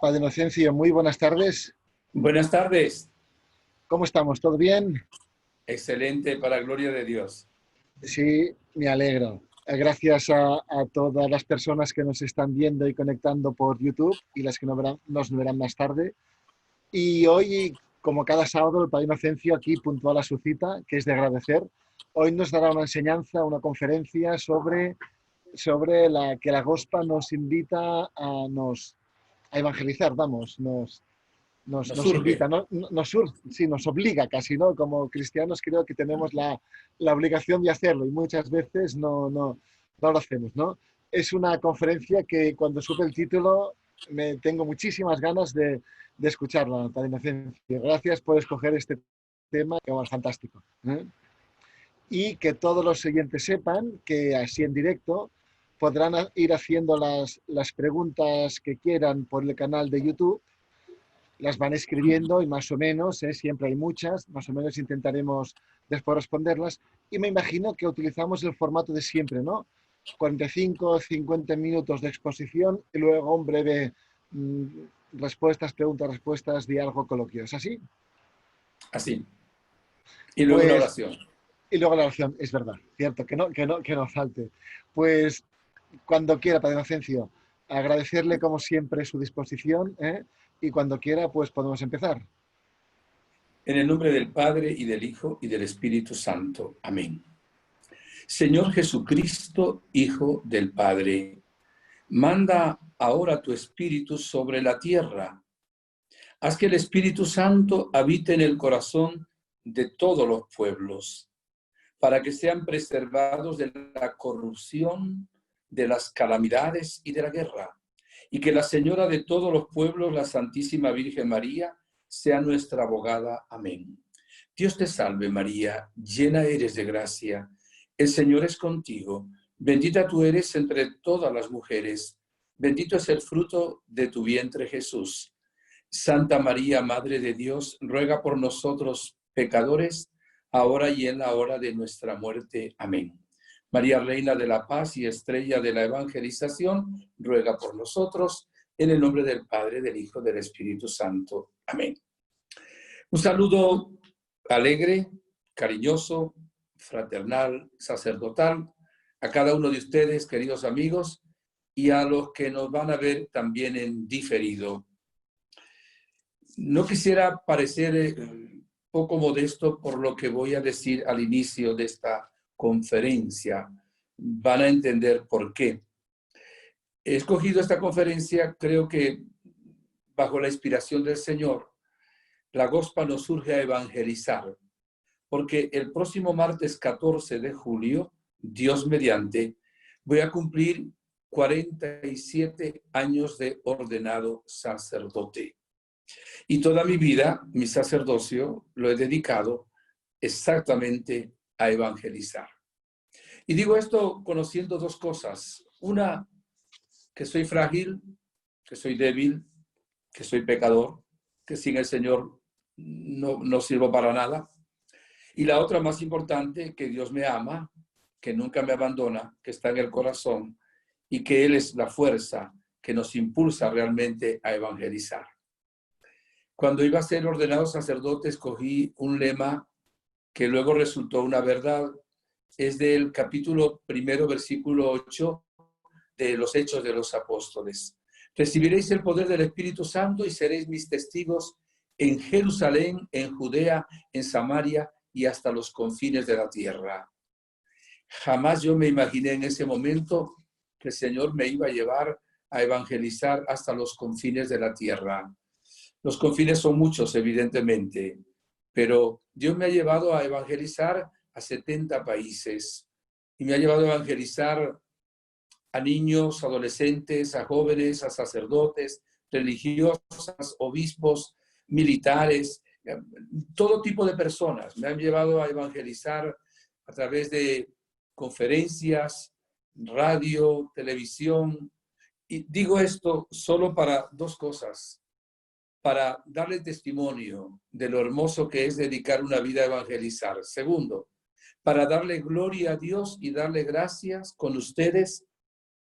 Padre Inocencio, muy buenas tardes. Buenas tardes. ¿Cómo estamos? ¿Todo bien? Excelente, para gloria de Dios. Sí, me alegro. Gracias a todas las personas que nos están viendo y conectando por YouTube y las que nos verán más tarde. Y hoy, como cada sábado, el Padre Inocencio aquí puntual a su cita, que es de agradecer. Hoy nos dará una enseñanza, una conferencia sobre la que la Gospa nos invita a evangelizar, vamos, Nos nos invita, surge. sí, nos obliga casi, ¿no? Como cristianos creo que tenemos la obligación de hacerlo y muchas veces no lo hacemos, ¿no? Es una conferencia que cuando supe el título me tengo muchísimas ganas de escucharla, Padre Inocencio. Gracias por escoger este tema, que es fantástico. ¿Eh? Y que todos los siguientes sepan que así en directo podrán ir haciendo las preguntas que quieran por el canal de YouTube, las van escribiendo y más o menos, siempre hay muchas, más o menos intentaremos después responderlas. Y me imagino que utilizamos el formato de siempre, ¿no? 45, 50 minutos de exposición y luego un breve respuestas, preguntas, respuestas, diálogo, coloquio. ¿Es así? Así. Y luego una Pues, oración. y luego la oración, es verdad, cierto, que no falte. Pues cuando quiera, Padre Inocencio, agradecerle como siempre su disposición, y cuando quiera, pues podemos empezar. En el nombre del Padre, y del Hijo, y del Espíritu Santo. Amén. Señor Jesucristo, Hijo del Padre, manda ahora tu Espíritu sobre la tierra. Haz que el Espíritu Santo habite en el corazón de todos los pueblos, para que sean preservados de la corrupción, de las calamidades y de la guerra, y que la Señora de todos los pueblos, la Santísima Virgen María, sea nuestra abogada. Amén. Dios te salve María, llena eres de gracia, el Señor es contigo, bendita tú eres entre todas las mujeres, bendito es el fruto de tu vientre Jesús. Santa María, Madre de Dios, ruega por nosotros pecadores, ahora y en la hora de nuestra muerte. Amén. María, Reina de la Paz y Estrella de la Evangelización, ruega por nosotros, en el nombre del Padre, del Hijo, del Espíritu Santo. Amén. Un saludo alegre, cariñoso, fraternal, sacerdotal, a cada uno de ustedes, queridos amigos, y a los que nos van a ver también en diferido. No quisiera parecer poco modesto por lo que voy a decir al inicio de esta conferencia. Van a entender por qué. He escogido esta conferencia, creo que bajo la inspiración del Señor. La Gospa nos surge a evangelizar, porque el próximo martes 14 de julio, Dios mediante, voy a cumplir 47 años de ordenado sacerdote. Y toda mi vida, mi sacerdocio, lo he dedicado exactamente a evangelizar. Y digo esto conociendo dos cosas. Una, que soy frágil, que soy débil, que soy pecador, que sin el Señor no sirvo para nada. Y la otra más importante, que Dios me ama, que nunca me abandona, que está en el corazón y que Él es la fuerza que nos impulsa realmente a evangelizar. Cuando iba a ser ordenado sacerdote, escogí un lema que luego resultó una verdad. Es del capítulo 1, versículo 8 de los Hechos de los Apóstoles. Recibiréis el poder del Espíritu Santo y seréis mis testigos en Jerusalén, en Judea, en Samaria y hasta los confines de la tierra. Jamás yo me imaginé en ese momento que el Señor me iba a llevar a evangelizar hasta los confines de la tierra. Los confines son muchos, evidentemente, pero Dios me ha llevado a evangelizar a 70 países y me ha llevado a evangelizar a niños, adolescentes, a jóvenes, a sacerdotes, religiosas, obispos, militares, todo tipo de personas. Me han llevado a evangelizar a través de conferencias, radio, televisión. Y digo esto solo para dos cosas: para darle testimonio de lo hermoso que es dedicar una vida a evangelizar. Segundo, para darle gloria a Dios y darle gracias con ustedes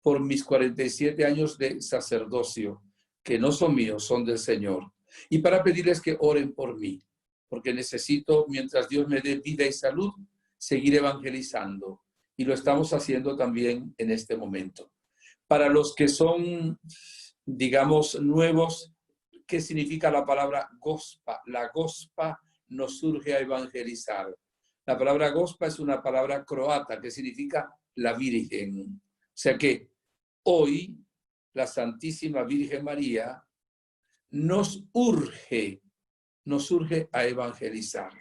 por mis 47 años de sacerdocio. que no son míos, son del Señor. Y para pedirles que oren por mí, porque necesito, mientras Dios me dé vida y salud, seguir evangelizando. Y lo estamos haciendo también en este momento. Para los que son, digamos, nuevos, ¿qué significa la palabra gospa? La gospa nos surge a evangelizar. La palabra gospa es una palabra croata que significa la Virgen. O sea que hoy la Santísima Virgen María nos urge a evangelizar.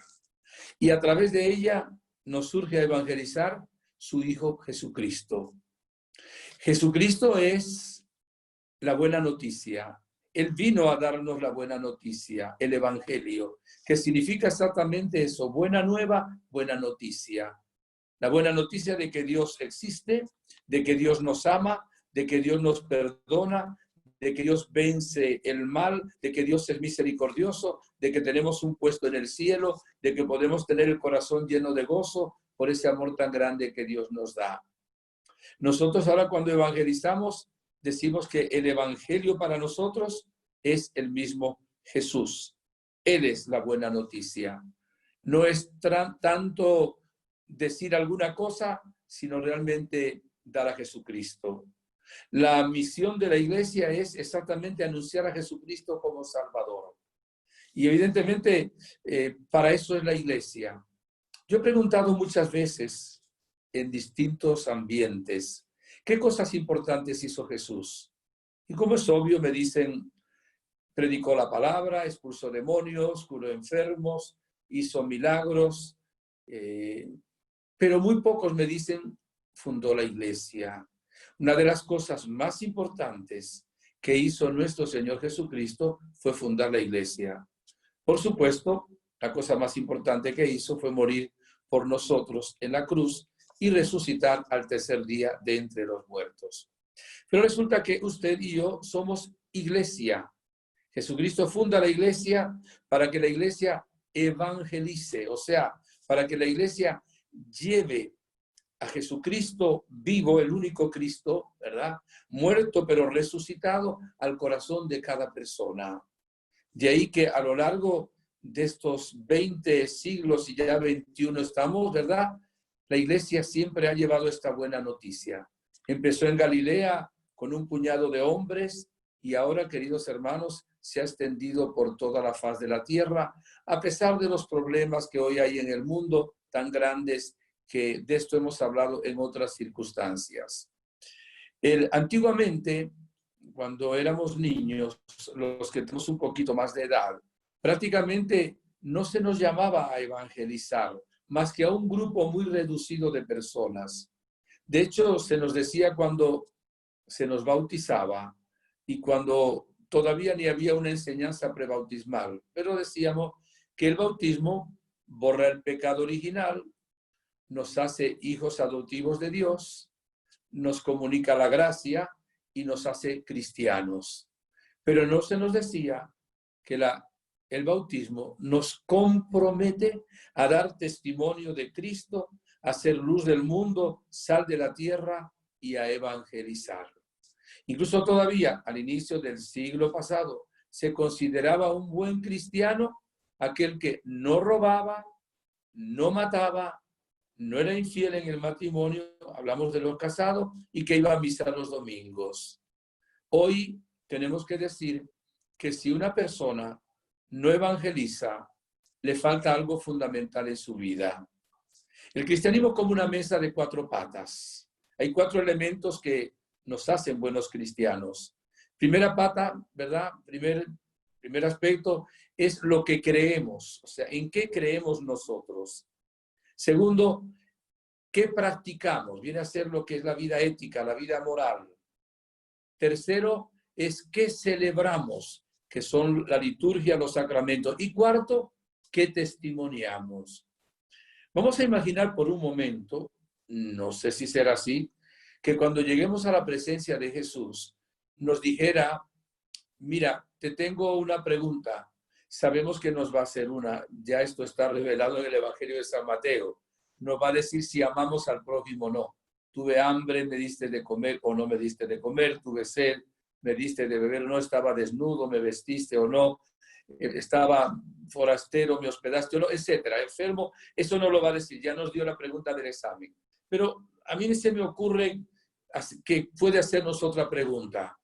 Y a través de ella nos urge a evangelizar su Hijo Jesucristo. Jesucristo es la buena noticia. Él vino a darnos la buena noticia, el Evangelio, que significa exactamente eso, buena nueva, buena noticia. La buena noticia de que Dios existe, de que Dios nos ama, de que Dios nos perdona, de que Dios vence el mal, de que Dios es misericordioso, de que tenemos un puesto en el cielo, de que podemos tener el corazón lleno de gozo por ese amor tan grande que Dios nos da. Nosotros ahora cuando evangelizamos decimos que el evangelio para nosotros es el mismo Jesús. Él es la buena noticia. No es tanto decir alguna cosa, sino realmente dar a Jesucristo. La misión de la iglesia es exactamente anunciar a Jesucristo como Salvador. Y evidentemente para eso es la iglesia. Yo he preguntado muchas veces en distintos ambientes, ¿qué cosas importantes hizo Jesús? Y como es obvio, me dicen, predicó la palabra, expulsó demonios, curó enfermos, hizo milagros, pero muy pocos me dicen, fundó la iglesia. Una de las cosas más importantes que hizo nuestro Señor Jesucristo fue fundar la iglesia. Por supuesto, la cosa más importante que hizo fue morir por nosotros en la cruz y resucitar al tercer día de entre los muertos. Pero resulta que usted y yo somos iglesia. Jesucristo funda la iglesia para que la iglesia evangelice, o sea, para que la iglesia lleve a Jesucristo vivo, el único Cristo, ¿verdad? Muerto pero resucitado al corazón de cada persona. De ahí que a lo largo de estos 20 siglos y ya 21 estamos, ¿verdad? La iglesia siempre ha llevado esta buena noticia. Empezó en Galilea con un puñado de hombres y ahora, queridos hermanos, se ha extendido por toda la faz de la tierra, a pesar de los problemas que hoy hay en el mundo tan grandes que de esto hemos hablado en otras circunstancias. Antiguamente, cuando éramos niños, los que tenemos un poquito más de edad, prácticamente no se nos llamaba a evangelizar, más que a un grupo muy reducido de personas. De hecho, se nos decía cuando se nos bautizaba y cuando todavía ni había una enseñanza prebautismal, pero decíamos que el bautismo borra el pecado original, nos hace hijos adoptivos de Dios, nos comunica la gracia y nos hace cristianos. Pero no se nos decía que el bautismo nos compromete a dar testimonio de Cristo, a ser luz del mundo, sal de la tierra y a evangelizar. Incluso todavía al inicio del siglo pasado se consideraba un buen cristiano aquel que no robaba, no mataba, no era infiel en el matrimonio, hablamos de los casados, y que iba a misa los domingos. Hoy tenemos que decir que si una persona no evangeliza, le falta algo fundamental en su vida. El cristianismo es como una mesa de 4 patas. Hay 4 elementos que nos hacen buenos cristianos. Primera pata, ¿verdad? Primer aspecto es lo que creemos, o sea, ¿en qué creemos nosotros? Segundo, ¿qué practicamos? Viene a ser lo que es la vida ética, la vida moral. Tercero, es qué celebramos, que son la liturgia, los sacramentos. Y cuarto, ¿qué testimoniamos? Vamos a imaginar por un momento, no sé si será así, que cuando lleguemos a la presencia de Jesús, nos dijera, mira, te tengo una pregunta. Sabemos que nos va a hacer una, ya esto está revelado en el Evangelio de San Mateo. Nos va a decir si amamos al prójimo o no. Tuve hambre, me diste de comer o no me diste de comer, tuve sed, me diste de beber o no, estaba desnudo, me vestiste o no, estaba forastero, me hospedaste o no, etcétera. Enfermo, eso no lo va a decir, ya nos dio la pregunta del examen. Pero a mí se me ocurre que puede hacernos otra pregunta.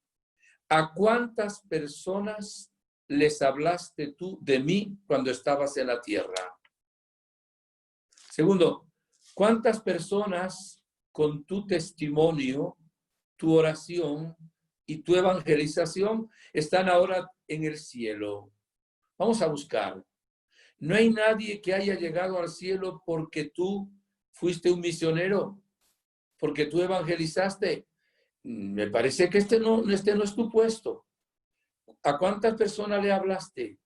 ¿A cuántas personas les hablaste tú de mí cuando estabas en la tierra? Segundo, ¿cuántas personas con tu testimonio, tu oración y tu evangelización están ahora en el cielo? Vamos a buscar. No hay nadie que haya llegado al cielo porque tú fuiste un misionero, porque tú evangelizaste. Me parece que este no es tu puesto. ¿A cuántas personas le hablaste?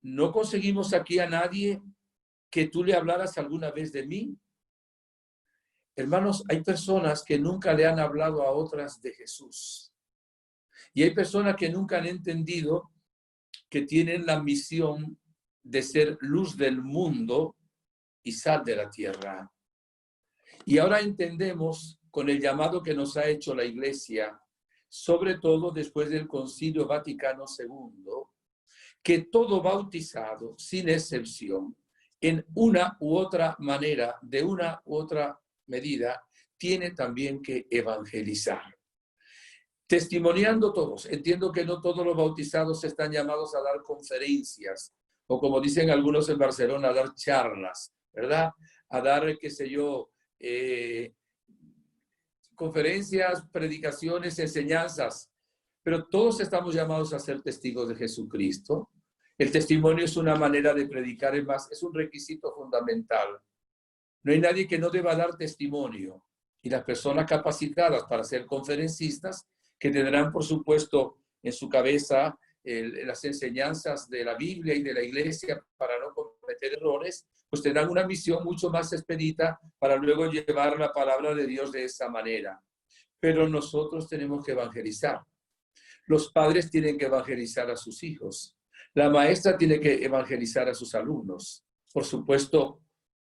¿No conseguimos aquí a nadie que tú le hablaras alguna vez de mí? Hermanos, hay personas que nunca le han hablado a otras de Jesús. Y hay personas que nunca han entendido que tienen la misión de ser luz del mundo y sal de la tierra. Y ahora entendemos con el llamado que nos ha hecho la Iglesia, sobre todo después del Concilio Vaticano II, que todo bautizado, sin excepción, en una u otra manera, de una u otra medida, tiene también que evangelizar. Testimoniando todos. Entiendo que no todos los bautizados están llamados a dar conferencias, o como dicen algunos en Barcelona, a dar charlas, ¿verdad? A dar, qué sé yo, conferencias, predicaciones, enseñanzas. Pero todos estamos llamados a ser testigos de Jesucristo. El testimonio es una manera de predicar, es un requisito fundamental. No hay nadie que no deba dar testimonio. Y las personas capacitadas para ser conferencistas, que tendrán, por supuesto, en su cabeza las enseñanzas de la Biblia y de la Iglesia para no cometer errores, pues tendrán una misión mucho más expedita para luego llevar la palabra de Dios de esa manera. Pero nosotros tenemos que evangelizar. Los padres tienen que evangelizar a sus hijos. La maestra tiene que evangelizar a sus alumnos. Por supuesto,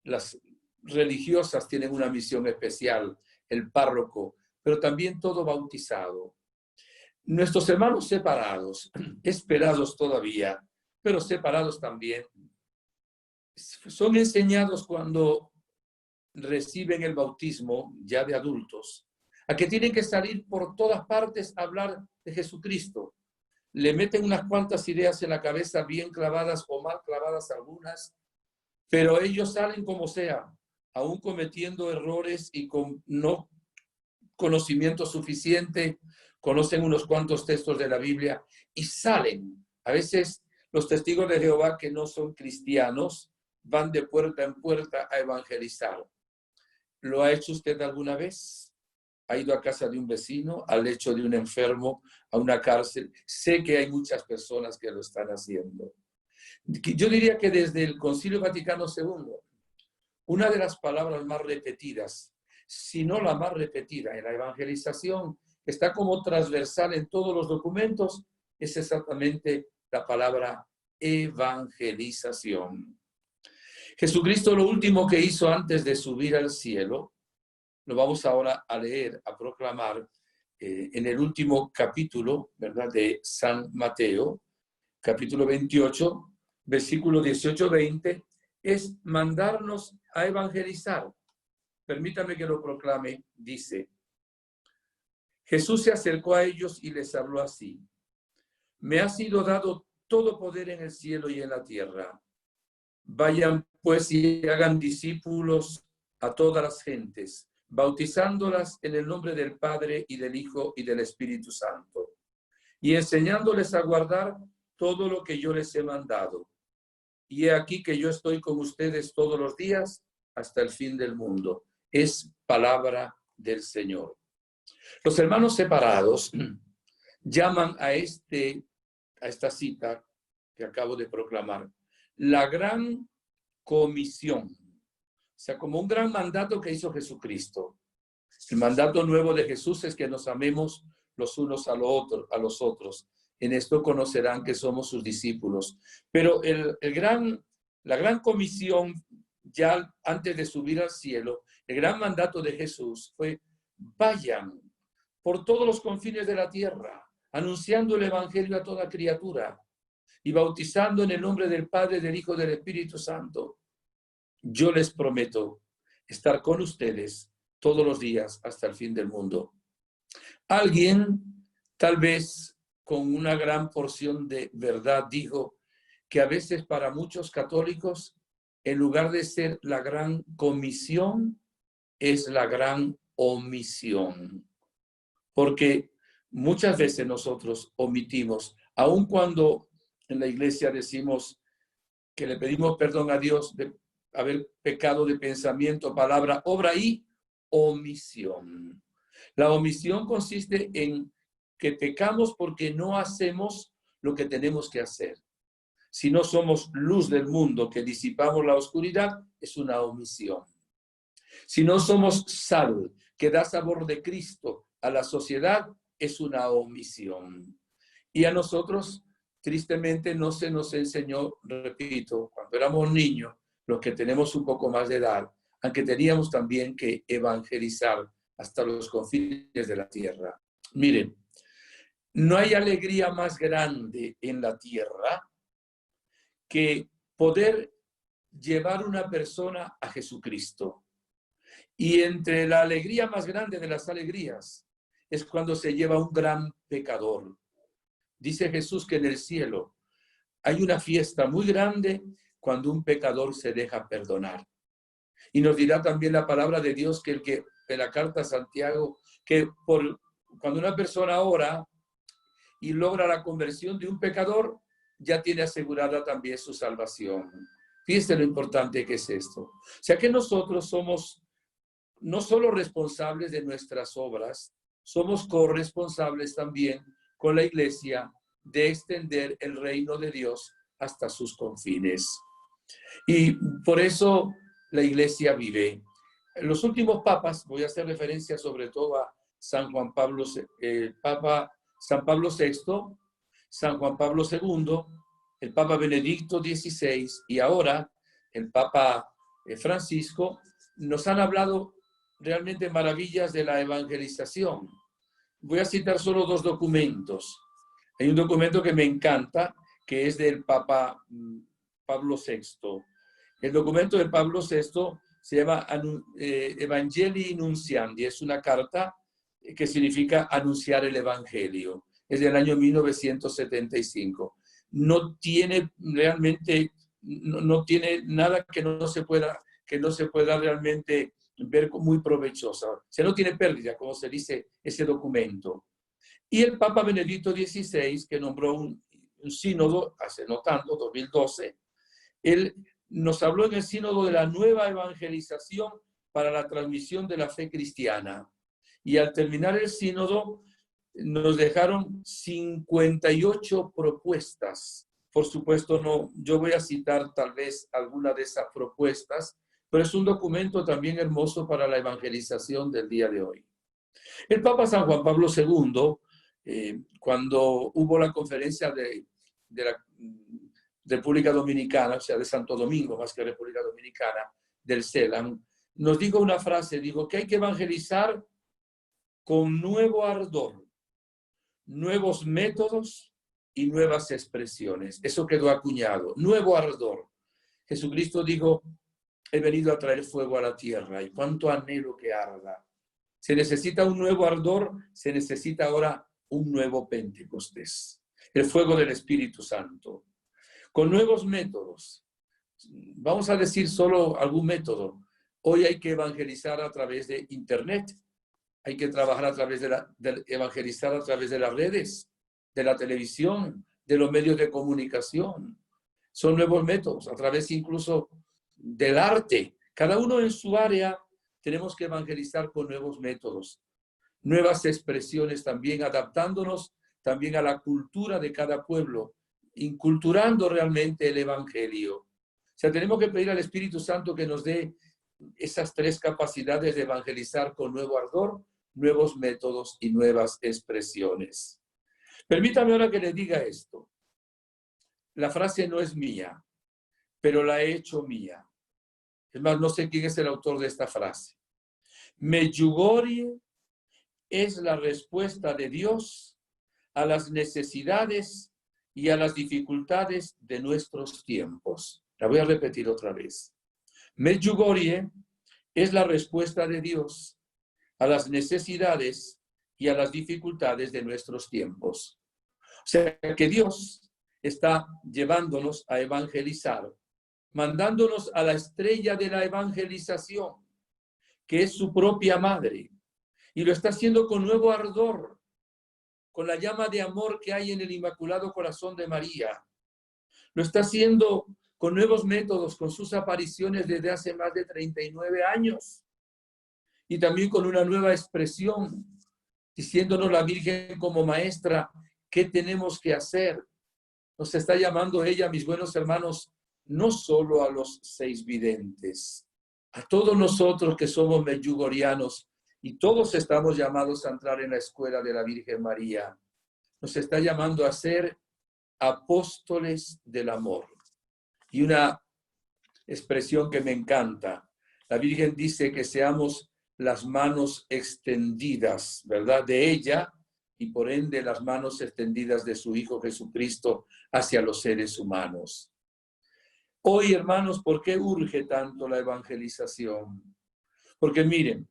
las religiosas tienen una misión especial, el párroco, pero también todo bautizado. Nuestros hermanos separados, esperados todavía, pero separados también, son enseñados cuando reciben el bautismo ya de adultos, a que tienen que salir por todas partes a hablar de Jesucristo. Le meten unas cuantas ideas en la cabeza, bien clavadas o mal clavadas algunas, pero ellos salen como sea, aún cometiendo errores y con no conocimiento suficiente, conocen unos cuantos textos de la Biblia y salen. A veces los testigos de Jehová que no son cristianos van de puerta en puerta a evangelizar. ¿Lo ha hecho usted alguna vez? ¿Ha ido a casa de un vecino, al lecho de un enfermo, a una cárcel? Sé que hay muchas personas que lo están haciendo. Yo diría que desde el Concilio Vaticano II, una de las palabras más repetidas, si no la más repetida en la evangelización, está como transversal en todos los documentos, es exactamente la palabra evangelización. Jesucristo lo último que hizo antes de subir al cielo, lo vamos ahora a leer, a proclamar en el último capítulo, ¿verdad?, de San Mateo, capítulo 28, versículo 18-20, es mandarnos a evangelizar. Permítame que lo proclame, dice: Jesús se acercó a ellos y les habló así: me ha sido dado todo poder en el cielo y en la tierra. Vayan pues y hagan discípulos a todas las gentes, bautizándolas en el nombre del Padre y del Hijo y del Espíritu Santo, y enseñándoles a guardar todo lo que yo les he mandado. Y he aquí que yo estoy con ustedes todos los días hasta el fin del mundo. Es palabra del Señor. Los hermanos separados llaman a esta cita que acabo de proclamar la gran comisión. O sea, como un gran mandato que hizo Jesucristo. El mandato nuevo de Jesús es que nos amemos los unos a los otros. En esto conocerán que somos sus discípulos. Pero la gran comisión, ya antes de subir al cielo, el gran mandato de Jesús fue: vayan por todos los confines de la tierra, anunciando el Evangelio a toda criatura y bautizando en el nombre del Padre, del Hijo y del Espíritu Santo. Yo les prometo estar con ustedes todos los días hasta el fin del mundo. Alguien, tal vez con una gran porción de verdad, dijo que a veces para muchos católicos, en lugar de ser la gran comisión, es la gran omisión. Porque muchas veces nosotros omitimos, aun cuando en la iglesia decimos que le pedimos perdón a Dios de haber pecado de pensamiento, palabra, obra y omisión. La omisión consiste en que pecamos porque no hacemos lo que tenemos que hacer. Si no somos luz del mundo, que disipamos la oscuridad, es una omisión. Si no somos sal, que da sabor de Cristo a la sociedad, es una omisión. Y a nosotros, tristemente, no se nos enseñó, repito, cuando éramos niños, los que tenemos un poco más de edad, aunque teníamos también que evangelizar hasta los confines de la tierra. Miren, no hay alegría más grande en la tierra que poder llevar una persona a Jesucristo. Y entre la alegría más grande de las alegrías es cuando se lleva un gran pecador. Dice Jesús que en el cielo hay una fiesta muy grande cuando un pecador se deja perdonar. Y nos dirá también la palabra de Dios que en la carta a Santiago, que cuando una persona ora y logra la conversión de un pecador, ya tiene asegurada también su salvación. Fíjense lo importante que es esto. O sea que nosotros somos no solo responsables de nuestras obras, somos corresponsables también con la iglesia de extender el reino de Dios hasta sus confines. Y por eso la iglesia vive. Los últimos papas, voy a hacer referencia sobre todo a San Juan Pablo, Papa San Pablo VI, San Juan Pablo II, el Papa Benedicto XVI y ahora el Papa Francisco, nos han hablado realmente maravillas de la evangelización. Voy a citar solo dos documentos. Hay un documento que me encanta, que es del Papa Pablo VI. El documento de Pablo VI se llama Evangelii Nunciandi, es una carta que significa anunciar el Evangelio. Es del año 1975. No tiene realmente, no tiene nada que no se pueda realmente ver muy provechosa. O sea, no tiene pérdida, como se dice ese documento. Y el Papa Benedicto XVI, que nombró un sínodo, hace no tanto, 2012, él nos habló en el sínodo de la nueva evangelización para la transmisión de la fe cristiana. Y al terminar el sínodo, nos dejaron 58 propuestas. Por supuesto, no, yo voy a citar tal vez alguna de esas propuestas, pero es un documento también hermoso para la evangelización del día de hoy. El Papa San Juan Pablo II, cuando hubo la conferencia de la República Dominicana, o sea, de Santo Domingo, más que República Dominicana, del CELAM, nos dijo una frase, dijo que hay que evangelizar con nuevo ardor, nuevos métodos y nuevas expresiones. Eso quedó acuñado, nuevo ardor. Jesucristo dijo, he venido a traer fuego a la tierra y cuánto anhelo que arda. Se necesita un nuevo ardor, se necesita ahora un nuevo Pentecostés, el fuego del Espíritu Santo, con nuevos métodos. Vamos a decir solo algún método. Hoy hay que evangelizar a través de Internet, hay que trabajar a través de evangelizar a través de las redes, de la televisión, de los medios de comunicación. Son nuevos métodos, a través incluso del arte. Cada uno en su área tenemos que evangelizar con nuevos métodos, nuevas expresiones también, adaptándonos también a la cultura de cada pueblo, inculturando realmente el evangelio. O sea, tenemos que pedir al Espíritu Santo que nos dé esas tres capacidades de evangelizar con nuevo ardor, nuevos métodos y nuevas expresiones. Permítame ahora que le diga esto. La frase no es mía, pero la he hecho mía. Es más, no sé quién es el autor de esta frase. Medjugorje es la respuesta de Dios a las necesidades y a las dificultades de nuestros tiempos. La voy a repetir otra vez. Medjugorje es la respuesta de Dios a las necesidades y a las dificultades de nuestros tiempos. O sea que Dios está llevándonos a evangelizar, mandándonos a la estrella de la evangelización, que es su propia madre, y lo está haciendo con nuevo ardor, con la llama de amor que hay en el Inmaculado Corazón de María. Lo está haciendo con nuevos métodos, con sus apariciones desde hace más de 39 años, y también con una nueva expresión, diciéndonos la Virgen como maestra, ¿qué tenemos que hacer? Nos está llamando ella, mis buenos hermanos, no solo a los 6 videntes, a todos nosotros que somos medjugorjianos, y todos estamos llamados a entrar en la escuela de la Virgen María. Nos está llamando a ser apóstoles del amor. Y una expresión que me encanta, la Virgen dice que seamos las manos extendidas, ¿verdad?, de ella, y por ende las manos extendidas de su Hijo Jesucristo hacia los seres humanos. Hoy, hermanos, ¿por qué urge tanto la evangelización? Porque miren,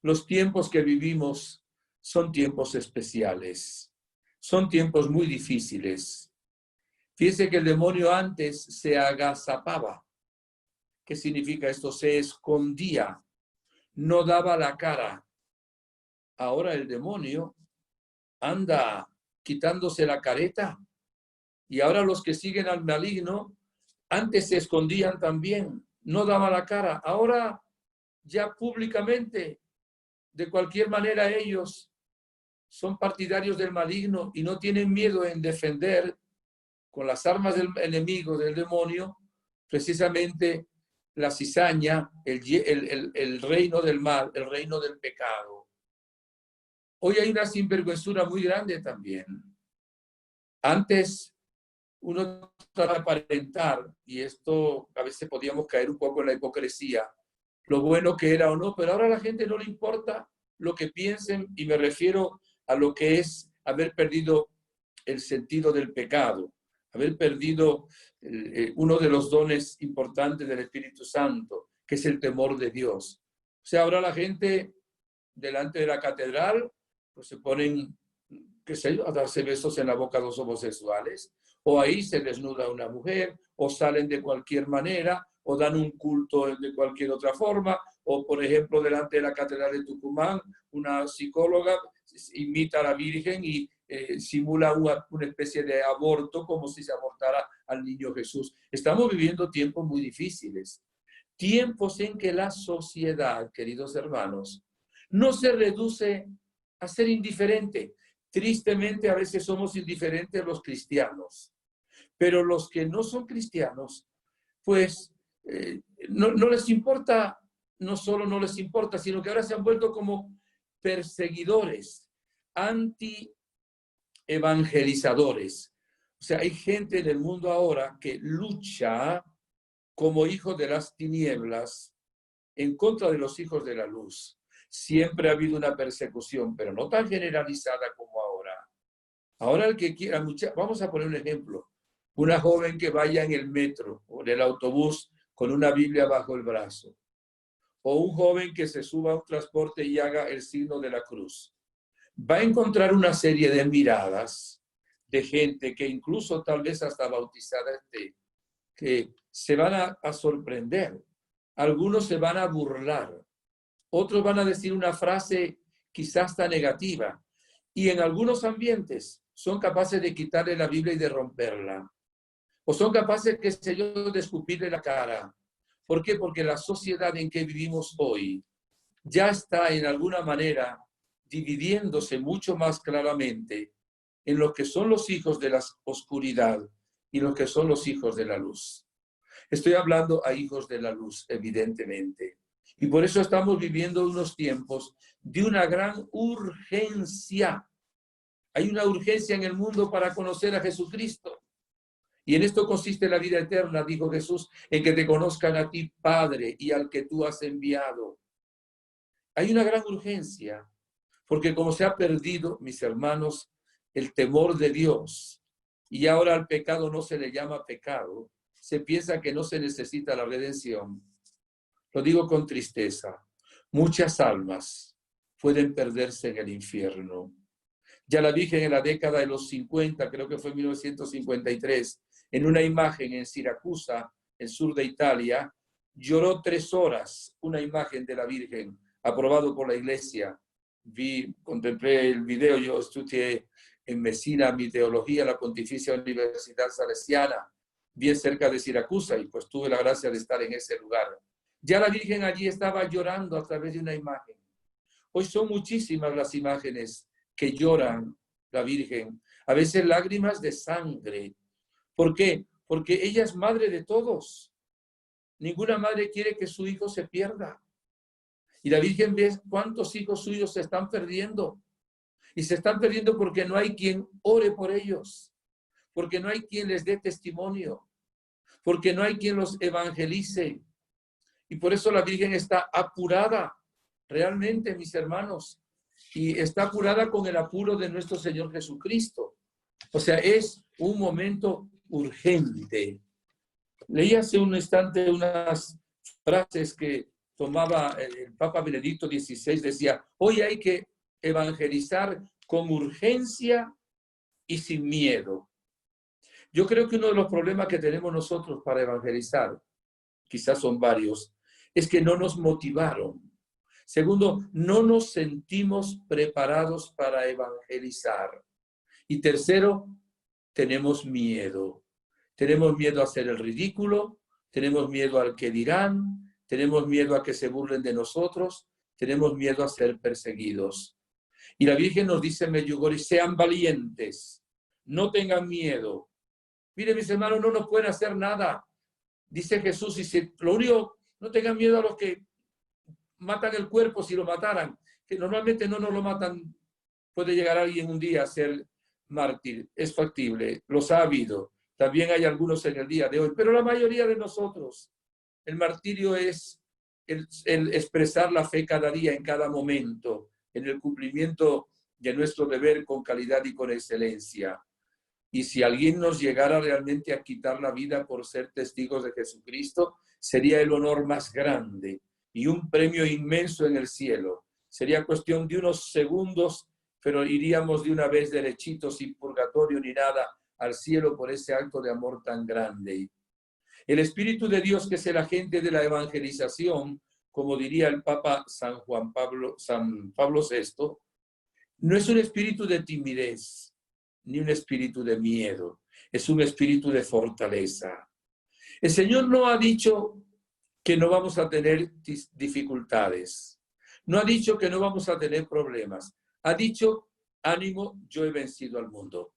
los tiempos que vivimos son tiempos especiales, son tiempos muy difíciles. Fíjense que el demonio antes se agazapaba. ¿Qué significa esto? Se escondía, no daba la cara. Ahora el demonio anda quitándose la careta, y ahora los que siguen al maligno antes se escondían también, no daban la cara. Ahora ya públicamente, de cualquier manera, ellos son partidarios del maligno y no tienen miedo en defender con las armas del enemigo, del demonio, precisamente la cizaña, el reino del mal, el reino del pecado. Hoy hay una sinvergüenzura muy grande también. Antes uno trataba de aparentar, y esto a veces podíamos caer un poco en la hipocresía, lo bueno que era o no, pero ahora a la gente no le importa lo que piensen, y me refiero a lo que es haber perdido el sentido del pecado, haber perdido uno de los dones importantes del Espíritu Santo, que es el temor de Dios. O sea, ahora la gente delante de la catedral pues se ponen, qué sé yo, a darse besos en la boca a 2 homosexuales, o ahí se desnuda una mujer, o salen de cualquier manera, o dan un culto de cualquier otra forma, o por ejemplo delante de la catedral de Tucumán, una psicóloga imita a la Virgen y simula una especie de aborto como si se abortara al niño Jesús. Estamos viviendo tiempos muy difíciles, tiempos en que la sociedad, queridos hermanos, no se reduce a ser indiferente. Tristemente a veces somos indiferentes los cristianos, pero los que no son cristianos, pues no les importa, no solo no les importa, sino que ahora se han vuelto como perseguidores, anti-evangelizadores. O sea, hay gente en el mundo ahora que lucha como hijos de las tinieblas en contra de los hijos de la luz. Siempre ha habido una persecución, pero no tan generalizada como ahora. Ahora el que quiera, vamos a poner un ejemplo. Una joven que vaya en el metro o en el autobús con una Biblia bajo el brazo. O un joven que se suba a un transporte y haga el signo de la cruz. Va a encontrar una serie de miradas de gente que incluso tal vez hasta bautizada esté, que se van a sorprender. Algunos se van a burlar. Otros van a decir una frase quizás hasta negativa. Y en algunos ambientes son capaces de quitarle la Biblia y de romperla. O son capaces, qué sé yo, de escupirle la cara. ¿Por qué? Porque la sociedad en que vivimos hoy ya está en alguna manera dividiéndose mucho más claramente en lo que son los hijos de la oscuridad y lo que son los hijos de la luz. Estoy hablando a hijos de la luz, evidentemente. Y por eso estamos viviendo unos tiempos de una gran urgencia. Hay una urgencia en el mundo para conocer a Jesucristo. Y en esto consiste la vida eterna, dijo Jesús, en que te conozcan a ti, Padre, y al que tú has enviado. Hay una gran urgencia, porque como se ha perdido, mis hermanos, el temor de Dios, y ahora al pecado no se le llama pecado, se piensa que no se necesita la redención. Lo digo con tristeza. Muchas almas pueden perderse en el infierno. Ya la Virgen en la década de los 50, creo que fue en 1953, en una imagen en Siracusa, el sur de Italia, lloró 3 horas una imagen de la Virgen, aprobado por la Iglesia. Contemplé el video, yo estudié en Messina mi teología en la Pontificia Universidad Salesiana, bien cerca de Siracusa, y pues tuve la gracia de estar en ese lugar. Ya la Virgen allí estaba llorando a través de una imagen. Hoy son muchísimas las imágenes que lloran la Virgen, a veces lágrimas de sangre. ¿Por qué? Porque ella es madre de todos. Ninguna madre quiere que su hijo se pierda. Y la Virgen ve cuántos hijos suyos se están perdiendo. Y se están perdiendo porque no hay quien ore por ellos, porque no hay quien les dé testimonio, porque no hay quien los evangelice. Y por eso la Virgen está apurada, realmente, mis hermanos, y está apurada con el apuro de nuestro Señor Jesucristo. O sea, es un momento urgente. Leí hace un instante unas frases que tomaba el Papa Benedicto XVI, decía, hoy hay que evangelizar con urgencia y sin miedo. Yo creo que uno de los problemas que tenemos nosotros para evangelizar, quizás son varios, es que no nos motivaron. Segundo, no nos sentimos preparados para evangelizar. Y tercero, tenemos miedo. Tenemos miedo a hacer el ridículo, tenemos miedo al que dirán, tenemos miedo a que se burlen de nosotros, tenemos miedo a ser perseguidos. Y la Virgen nos dice en Medjugorje, sean valientes, no tengan miedo. Miren, mis hermanos, no nos pueden hacer nada. Dice Jesús, dice, lo único, no tengan miedo a los que matan el cuerpo si lo mataran, que normalmente no nos lo matan. Puede llegar alguien un día a ser mártir, es factible, los ha habido. También hay algunos en el día de hoy, pero la mayoría de nosotros, el martirio es el expresar la fe cada día, en cada momento, en el cumplimiento de nuestro deber con calidad y con excelencia. Y si alguien nos llegara realmente a quitar la vida por ser testigos de Jesucristo, sería el honor más grande y un premio inmenso en el cielo. Sería cuestión de unos segundos, pero iríamos de una vez derechito, sin purgatorio ni nada, al cielo por ese acto de amor tan grande. El Espíritu de Dios, que es el agente de la evangelización, como diría el Papa San Pablo VI, no es un espíritu de timidez, ni un espíritu de miedo, es un espíritu de fortaleza. El Señor no ha dicho que no vamos a tener dificultades, no ha dicho que no vamos a tener problemas, ha dicho, ánimo, yo he vencido al mundo,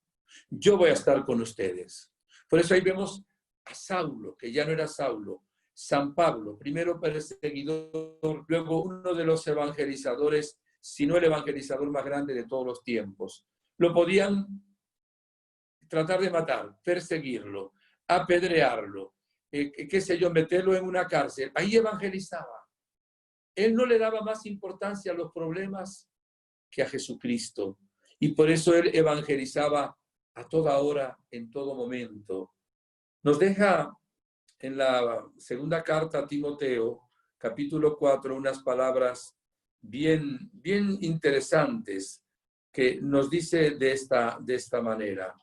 yo voy a estar con ustedes. Por eso ahí vemos a Saulo, que ya no era Saulo, San Pablo, primero perseguidor, luego uno de los evangelizadores, si no el evangelizador más grande de todos los tiempos. Lo podían tratar de matar, perseguirlo, apedrearlo, qué sé yo, meterlo en una cárcel. Ahí evangelizaba. Él no le daba más importancia a los problemas que a Jesucristo. Y por eso él evangelizaba a toda hora, en todo momento. Nos deja en la segunda carta a Timoteo, capítulo 4, unas palabras bien interesantes que nos dice de esta manera.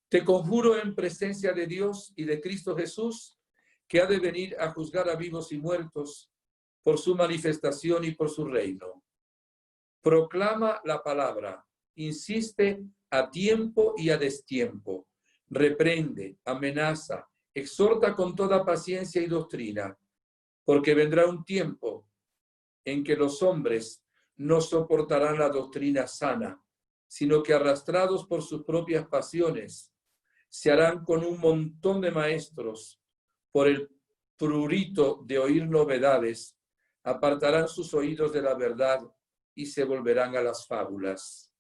Te conjuro en presencia de Dios y de Cristo Jesús, que ha de venir a juzgar a vivos y muertos por su manifestación y por su reino. Proclama la palabra, insiste a tiempo y a destiempo, reprende, amenaza, exhorta con toda paciencia y doctrina, porque vendrá un tiempo en que los hombres no soportarán la doctrina sana, sino que arrastrados por sus propias pasiones, se harán con un montón de maestros por el prurito de oír novedades, apartarán sus oídos de la verdad y se volverán a las fábulas.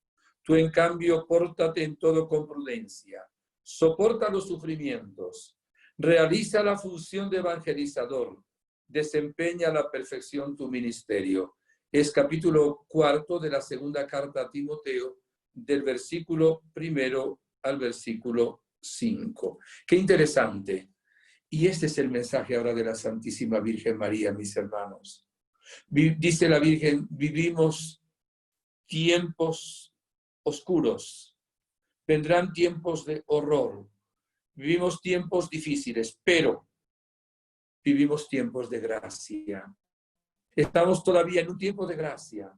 Tú, en cambio, pórtate en todo con prudencia, soporta los sufrimientos, realiza la función de evangelizador, desempeña a la perfección tu ministerio. Es capítulo 4 de la segunda carta a Timoteo, del versículo 1 al versículo 5. Qué interesante. Y este es el mensaje ahora de la Santísima Virgen María, mis hermanos. Dice la Virgen, vivimos tiempos oscuros, vendrán tiempos de horror, vivimos tiempos difíciles, pero vivimos tiempos de gracia. Estamos todavía en un tiempo de gracia.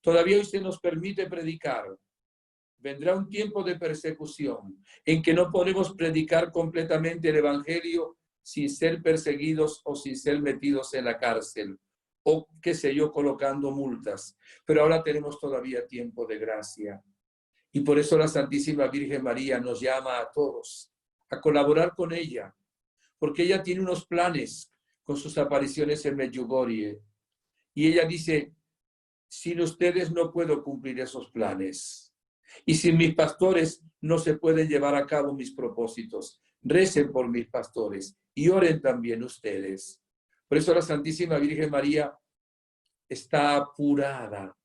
Todavía hoy se nos permite predicar. Vendrá un tiempo de persecución en que no podemos predicar completamente el Evangelio sin ser perseguidos o sin ser metidos en la cárcel o, qué sé yo, colocando multas. Pero ahora tenemos todavía tiempo de gracia. Y por eso la Santísima Virgen María nos llama a todos a colaborar con ella, porque ella tiene unos planes con sus apariciones en Medjugorje. Y ella dice, sin ustedes no puedo cumplir esos planes. Y sin mis pastores no se pueden llevar a cabo mis propósitos. Recen por mis pastores y oren también ustedes. Por eso la Santísima Virgen María está apurada,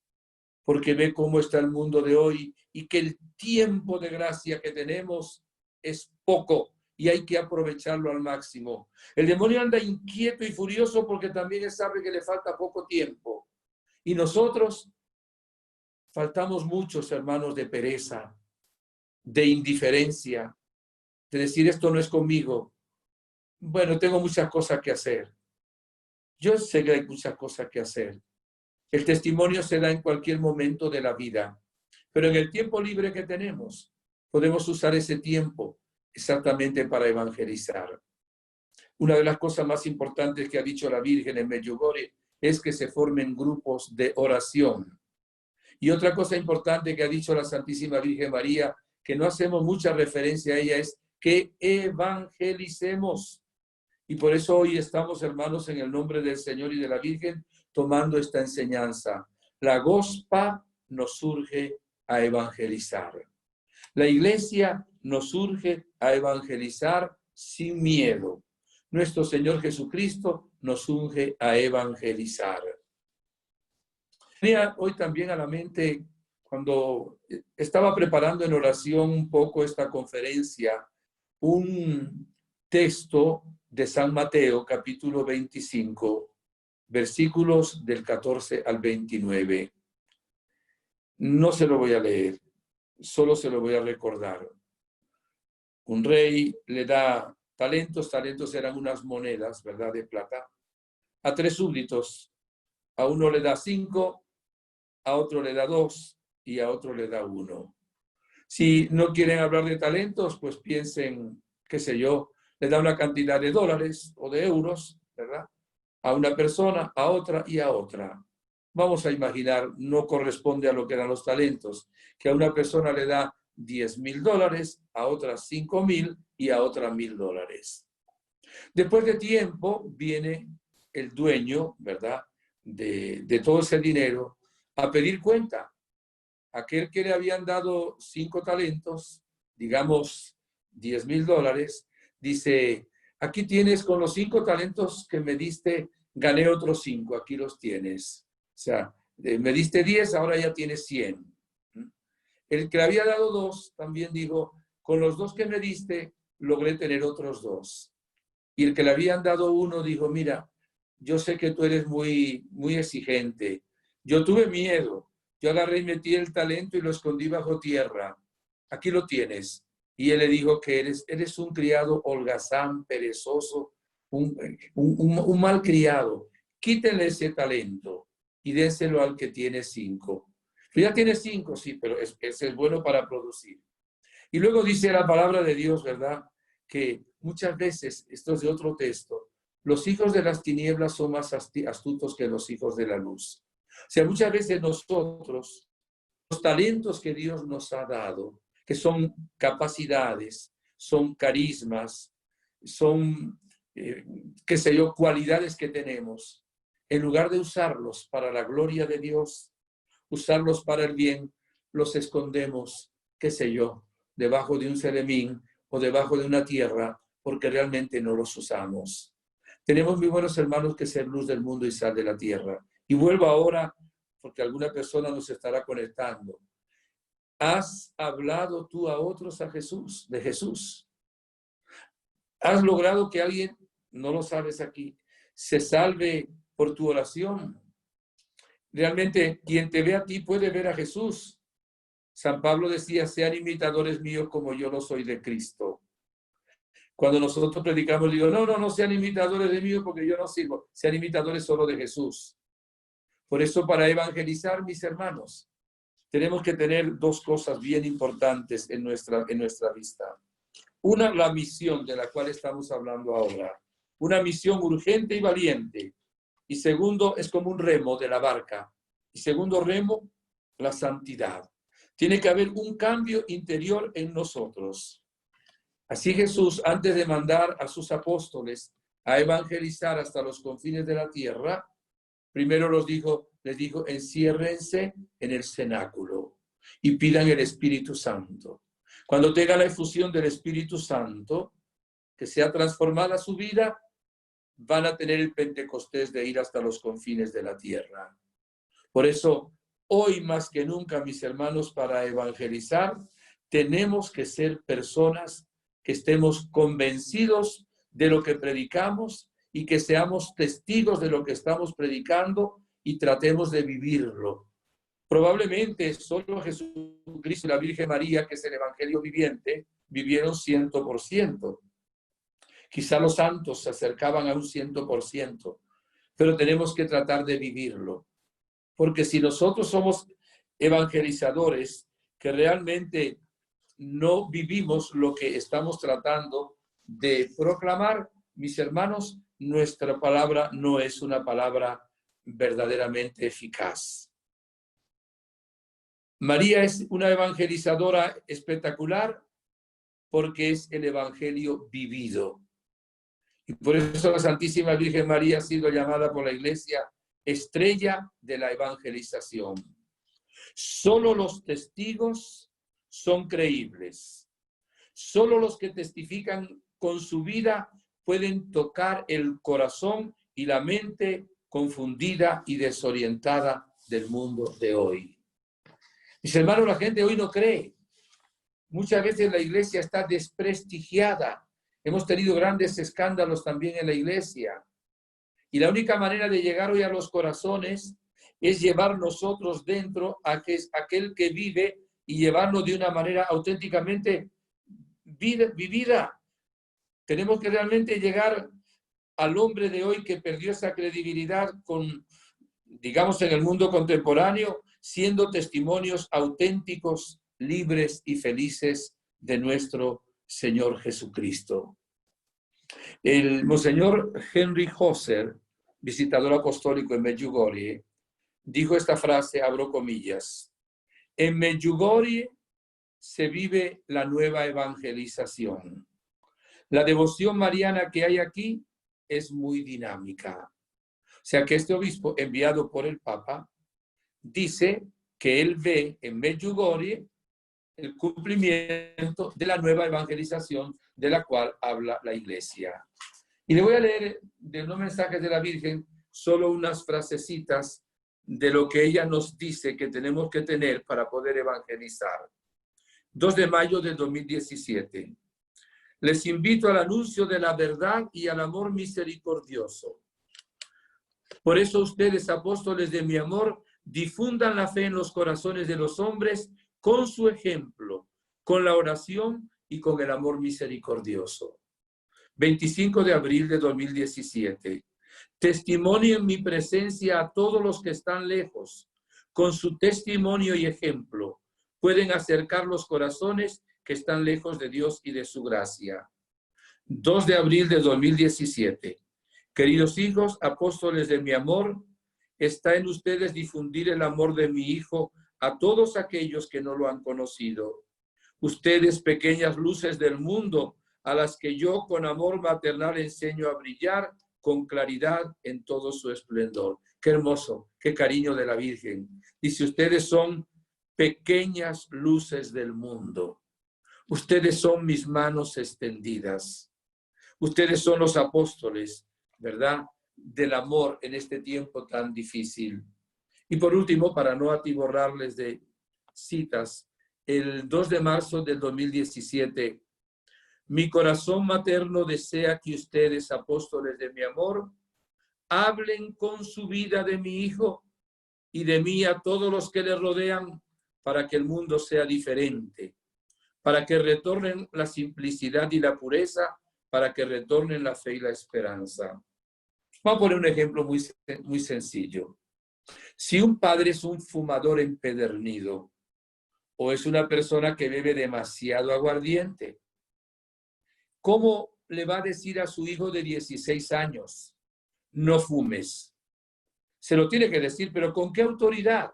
porque ve cómo está el mundo de hoy y que el tiempo de gracia que tenemos es poco y hay que aprovecharlo al máximo. El demonio anda inquieto y furioso porque también él sabe que le falta poco tiempo. Y nosotros faltamos muchos, hermanos, de pereza, de indiferencia, de decir esto no es conmigo. Bueno, tengo muchas cosas que hacer. Yo sé que hay muchas cosas que hacer. El testimonio se da en cualquier momento de la vida, pero en el tiempo libre que tenemos, podemos usar ese tiempo exactamente para evangelizar. Una de las cosas más importantes que ha dicho la Virgen en Medjugorje es que se formen grupos de oración. Y otra cosa importante que ha dicho la Santísima Virgen María, que no hacemos mucha referencia a ella, es que evangelicemos. Y por eso hoy estamos, hermanos, en el nombre del Señor y de la Virgen, tomando esta enseñanza. La Gospa nos urge a evangelizar. La Iglesia nos urge a evangelizar sin miedo. Nuestro Señor Jesucristo nos urge a evangelizar. Venía hoy también a la mente, cuando estaba preparando en oración un poco esta conferencia, un texto de San Mateo, capítulo 25, versículos del 14 al 29. No se lo voy a leer, solo se lo voy a recordar. Un rey le da talentos eran unas monedas, ¿verdad?, de plata, a 3 súbditos. A uno le da 5, a otro le da 2 y a otro le da 1. Si no quieren hablar de talentos, pues piensen, qué sé yo, le da una cantidad de dólares o de euros, ¿verdad?, a una persona, a otra y a otra. Vamos a imaginar, no corresponde a lo que eran los talentos, que a una persona le da $10,000, a otra 5,000 y a otra $1,000. Después de tiempo viene el dueño, ¿verdad?, de todo ese dinero a pedir cuenta. Aquel que le habían dado 5 talentos, digamos $10,000, dice, aquí tienes, con los 5 talentos que me diste, gané otros 5, aquí los tienes. O sea, me diste 10, ahora ya tienes 100. El que le había dado 2 también dijo, con los 2 que me diste, logré tener otros 2. Y el que le habían dado 1 dijo, mira, yo sé que tú eres muy, muy exigente. Yo tuve miedo. Yo agarré y metí el talento y lo escondí bajo tierra. Aquí lo tienes. Y él le dijo que eres un criado holgazán, perezoso, un mal criado. Quítenle ese talento y déselo al que tiene 5. Tú ya tienes 5, sí, pero ese es bueno para producir. Y luego dice la palabra de Dios, ¿verdad?, que muchas veces, esto es de otro texto, los hijos de las tinieblas son más astutos que los hijos de la luz. O sea, muchas veces nosotros, los talentos que Dios nos ha dado, que son capacidades, son carismas, son, qué sé yo, cualidades que tenemos, en lugar de usarlos para la gloria de Dios, usarlos para el bien, los escondemos, qué sé yo, debajo de un ceremín o debajo de una tierra, porque realmente no los usamos. Tenemos, mis buenos hermanos, que ser luz del mundo y sal de la tierra. Y vuelvo ahora porque alguna persona nos estará conectando. ¿Has hablado tú a otros a Jesús, de Jesús? ¿Has logrado que alguien, no lo sabes aquí, se salve por tu oración? Realmente, quien te ve a ti puede ver a Jesús. San Pablo decía, sean imitadores míos como yo lo soy de Cristo. Cuando nosotros predicamos, digo, no sean imitadores de mí porque yo no sirvo. Sean imitadores solo de Jesús. Por eso, para evangelizar, mis hermanos, tenemos que tener dos cosas bien importantes en nuestra vista. Una, la misión de la cual estamos hablando ahora. Una misión urgente y valiente. Y segundo, es como un remo de la barca. Y segundo remo, la santidad. Tiene que haber un cambio interior en nosotros. Así Jesús, antes de mandar a sus apóstoles a evangelizar hasta los confines de la tierra, primero les dijo, enciérrense en el cenáculo y pidan el Espíritu Santo. Cuando tenga la efusión del Espíritu Santo, que sea transformada su vida, van a tener el Pentecostés de ir hasta los confines de la tierra. Por eso, hoy más que nunca, mis hermanos, para evangelizar, tenemos que ser personas que estemos convencidos de lo que predicamos y que seamos testigos de lo que estamos predicando y tratemos de vivirlo. Probablemente solo Jesucristo y la Virgen María, que es el Evangelio viviente, vivieron 100%. Quizá los santos se acercaban a un 100%, pero tenemos que tratar de vivirlo. Porque si nosotros somos evangelizadores que realmente no vivimos lo que estamos tratando de proclamar, mis hermanos, nuestra palabra no es una palabra verdaderamente eficaz. María es una evangelizadora espectacular porque es el evangelio vivido. Y por eso la Santísima Virgen María ha sido llamada por la Iglesia estrella de la evangelización. Solo los testigos son creíbles. Solo los que testifican con su vida pueden tocar el corazón y la mente confundida y desorientada del mundo de hoy. Mis hermanos, la gente hoy no cree. Muchas veces la iglesia está desprestigiada. Hemos tenido grandes escándalos también en la iglesia. Y la única manera de llegar hoy a los corazones es llevar nosotros dentro a aquel que vive y llevarlo de una manera auténticamente vivida. Tenemos que realmente llegar al hombre de hoy que perdió esa credibilidad digamos, en el mundo contemporáneo, siendo testimonios auténticos, libres y felices de nuestro Señor Jesucristo. El Monseñor Henry Hauser, visitador apostólico en Medjugorje, dijo esta frase, abro comillas: en Medjugorje se vive la nueva evangelización. La devoción mariana que hay aquí es muy dinámica. O sea que este obispo, enviado por el Papa, dice que él ve en Medjugorje el cumplimiento de la nueva evangelización de la cual habla la Iglesia. Y le voy a leer de los mensajes de la Virgen solo unas frasecitas de lo que ella nos dice que tenemos que tener para poder evangelizar. 2 de mayo de 2017. Les invito al anuncio de la verdad y al amor misericordioso. Por eso ustedes, apóstoles de mi amor, difundan la fe en los corazones de los hombres con su ejemplo, con la oración y con el amor misericordioso. 25 de abril de 2017. Testimonien mi presencia a todos los que están lejos. Con su testimonio y ejemplo pueden acercar los corazones que están lejos de Dios y de su gracia. 2 de abril de 2017. Queridos hijos, apóstoles de mi amor, está en ustedes difundir el amor de mi Hijo a todos aquellos que no lo han conocido. Ustedes, pequeñas luces del mundo, a las que yo con amor maternal enseño a brillar con claridad en todo su esplendor. Qué hermoso, qué cariño de la Virgen. Dice, ustedes son pequeñas luces del mundo. Ustedes son mis manos extendidas. Ustedes son los apóstoles, ¿verdad?, del amor en este tiempo tan difícil. Y por último, para no atiborrarles de citas, el 2 de marzo del 2017, mi corazón materno desea que ustedes, apóstoles de mi amor, hablen con su vida de mi hijo y de mí a todos los que le rodean para que el mundo sea diferente, para que retornen la simplicidad y la pureza, para que retornen la fe y la esperanza. Vamos a poner un ejemplo muy sencillo. Si un padre es un fumador empedernido o es una persona que bebe demasiado aguardiente, ¿cómo le va a decir a su hijo de 16 años, no fumes? Se lo tiene que decir, pero ¿con qué autoridad?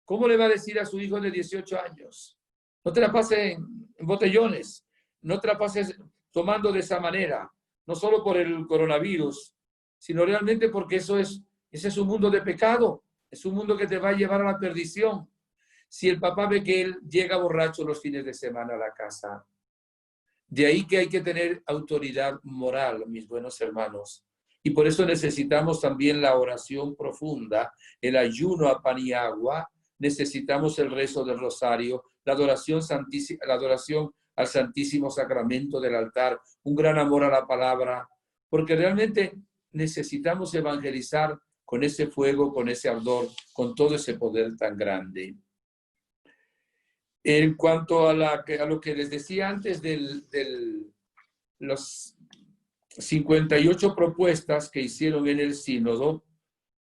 ¿Cómo le va a decir a su hijo de 18 años? No te la pases en botellones, no te la pases tomando de esa manera, no solo por el coronavirus, sino realmente porque ese es un mundo de pecado, es un mundo que te va a llevar a la perdición. Si el papá ve que él llega borracho los fines de semana a la casa, de ahí que hay que tener autoridad moral, mis buenos hermanos. Y por eso necesitamos también la oración profunda, el ayuno a pan y agua, necesitamos el rezo del rosario, la adoración al Santísimo Sacramento del altar, un gran amor a la palabra, porque realmente necesitamos evangelizar con ese fuego, con ese ardor, con todo ese poder tan grande. En cuanto a lo que les decía antes los 58 propuestas que hicieron en el sínodo,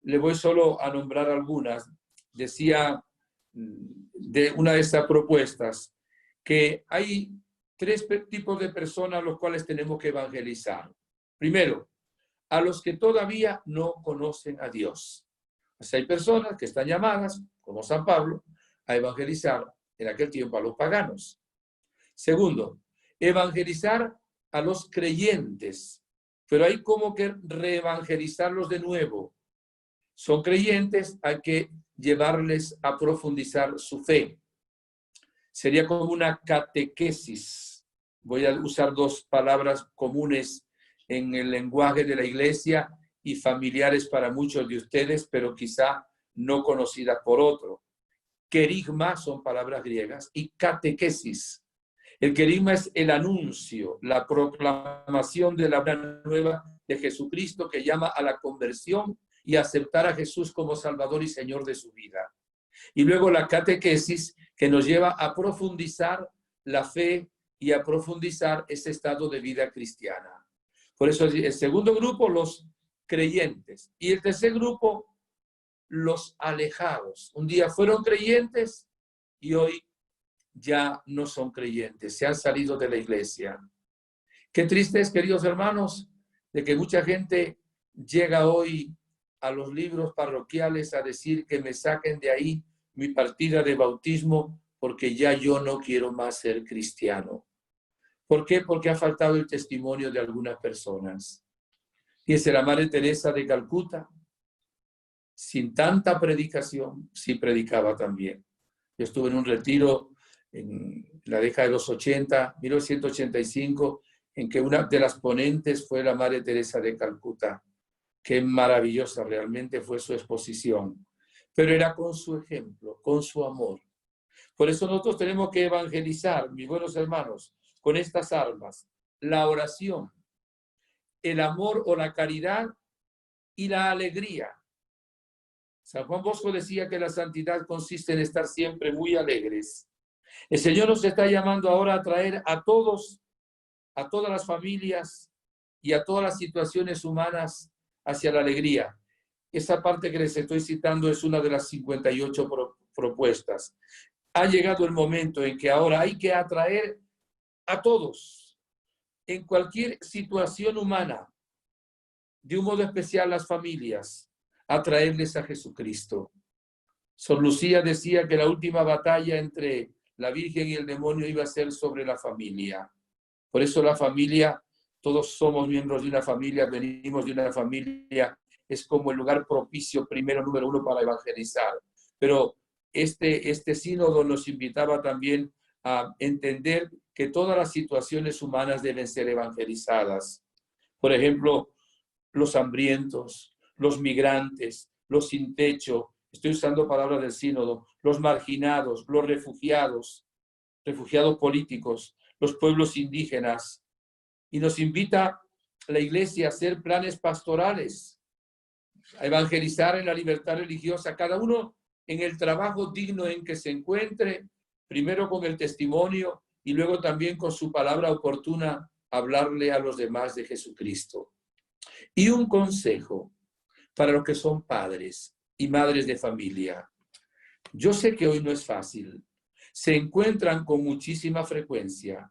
le voy solo a nombrar algunas. Decía de una de esas propuestas que hay tres tipos de personas a los cuales tenemos que evangelizar. Primero, a los que todavía no conocen a Dios. O sea, hay personas que están llamadas, como San Pablo, a evangelizar en aquel tiempo a los paganos. Segundo, evangelizar a los creyentes, pero hay como que reevangelizarlos de nuevo. Son creyentes, hay que llevarles a profundizar su fe. Sería como una catequesis. Voy a usar dos palabras comunes en el lenguaje de la iglesia y familiares para muchos de ustedes, pero quizá no conocidas por otro. Querigma son palabras griegas y catequesis. El querigma es el anuncio, la proclamación de la buena nueva de Jesucristo que llama a la conversión y a aceptar a Jesús como Salvador y Señor de su vida. Y luego la catequesis que nos lleva a profundizar la fe y a profundizar ese estado de vida cristiana. Por eso el segundo grupo, los creyentes. Y el tercer grupo, los alejados. Un día fueron creyentes y hoy ya no son creyentes, se han salido de la iglesia. Qué triste es, queridos hermanos, de que mucha gente llega hoy a los libros parroquiales a decir que me saquen de ahí mi partida de bautismo porque ya yo no quiero más ser cristiano. ¿Por qué? Porque ha faltado el testimonio de algunas personas. Fíjese, la Madre Teresa de Calcuta, sin tanta predicación, sí predicaba también. Yo estuve en un retiro en la década de los 80, 1985, en que una de las ponentes fue la Madre Teresa de Calcuta. Qué maravillosa realmente fue su exposición. Pero era con su ejemplo, con su amor. Por eso nosotros tenemos que evangelizar, mis buenos hermanos, con estas armas: la oración, el amor o la caridad y la alegría. San Juan Bosco decía que la santidad consiste en estar siempre muy alegres. El Señor nos está llamando ahora a traer a todos, a todas las familias y a todas las situaciones humanas hacia la alegría. Esa parte que les estoy citando es una de las 58 propuestas. Ha llegado el momento en que ahora hay que atraer a todos, en cualquier situación humana, de un modo especial las familias, a traerles a Jesucristo. Sor Lucía decía que la última batalla entre la Virgen y el demonio iba a ser sobre la familia. Por eso la familia, todos somos miembros de una familia, venimos de una familia, es como el lugar propicio, número uno para evangelizar. Pero este sínodo nos invitaba también a entender que todas las situaciones humanas deben ser evangelizadas. Por ejemplo, los hambrientos, los migrantes, los sin techo, estoy usando palabras del sínodo, los marginados, los refugiados políticos, los pueblos indígenas. Y nos invita la Iglesia a hacer planes pastorales, a evangelizar en la libertad religiosa, cada uno en el trabajo digno en que se encuentre, primero con el testimonio y luego también con su palabra oportuna, hablarle a los demás de Jesucristo. Y un consejo para los que son padres y madres de familia. Yo sé que hoy no es fácil. Se encuentran con muchísima frecuencia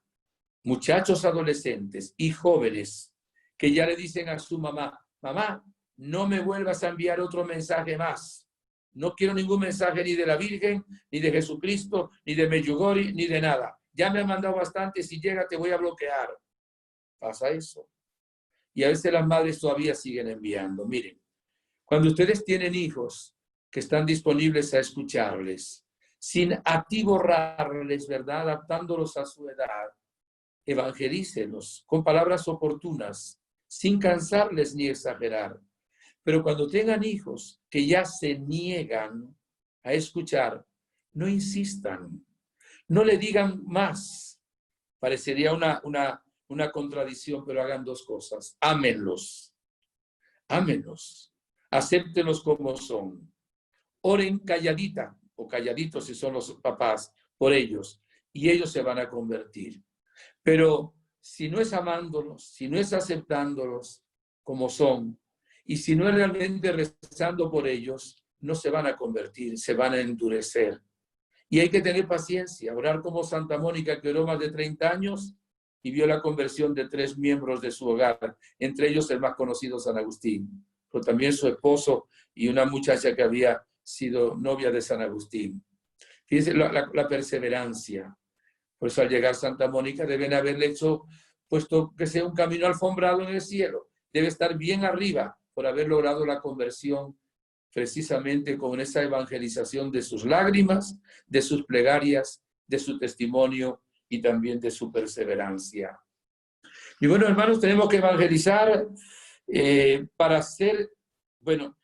muchachos adolescentes y jóvenes que ya le dicen a su mamá, mamá, no me vuelvas a enviar otro mensaje más. No quiero ningún mensaje ni de la Virgen, ni de Jesucristo, ni de Medjugorje, ni de nada. Ya me han mandado bastante, si llega te voy a bloquear. Pasa eso. Y a veces las madres todavía siguen enviando. Miren, cuando ustedes tienen hijos que están disponibles a escucharles, sin atiborrarles, ¿verdad? Adaptándolos a su edad, evangelícelos con palabras oportunas, sin cansarles ni exagerar. Pero cuando tengan hijos que ya se niegan a escuchar, no insistan, no le digan más. Parecería una contradicción, pero hagan dos cosas. Ámenlos, ámenlos, acéptenlos como son. Oren calladita o calladitos si son los papás por ellos y ellos se van a convertir. Pero si no es amándolos, si no es aceptándolos como son, y si no es realmente rezando por ellos, no se van a convertir, se van a endurecer. Y hay que tener paciencia, orar como Santa Mónica, que oró más de 30 años y vio la conversión de 3 miembros de su hogar, entre ellos el más conocido San Agustín, pero también su esposo y una muchacha que había sido novia de San Agustín. Fíjense la perseverancia. Por eso al llegar Santa Mónica deben haberle hecho, puesto que sea un camino alfombrado en el cielo. Debe estar bien arriba por haber logrado la conversión precisamente con esa evangelización de sus lágrimas, de sus plegarias, de su testimonio y también de su perseverancia. Y bueno, hermanos, tenemos que evangelizar para ser, bueno,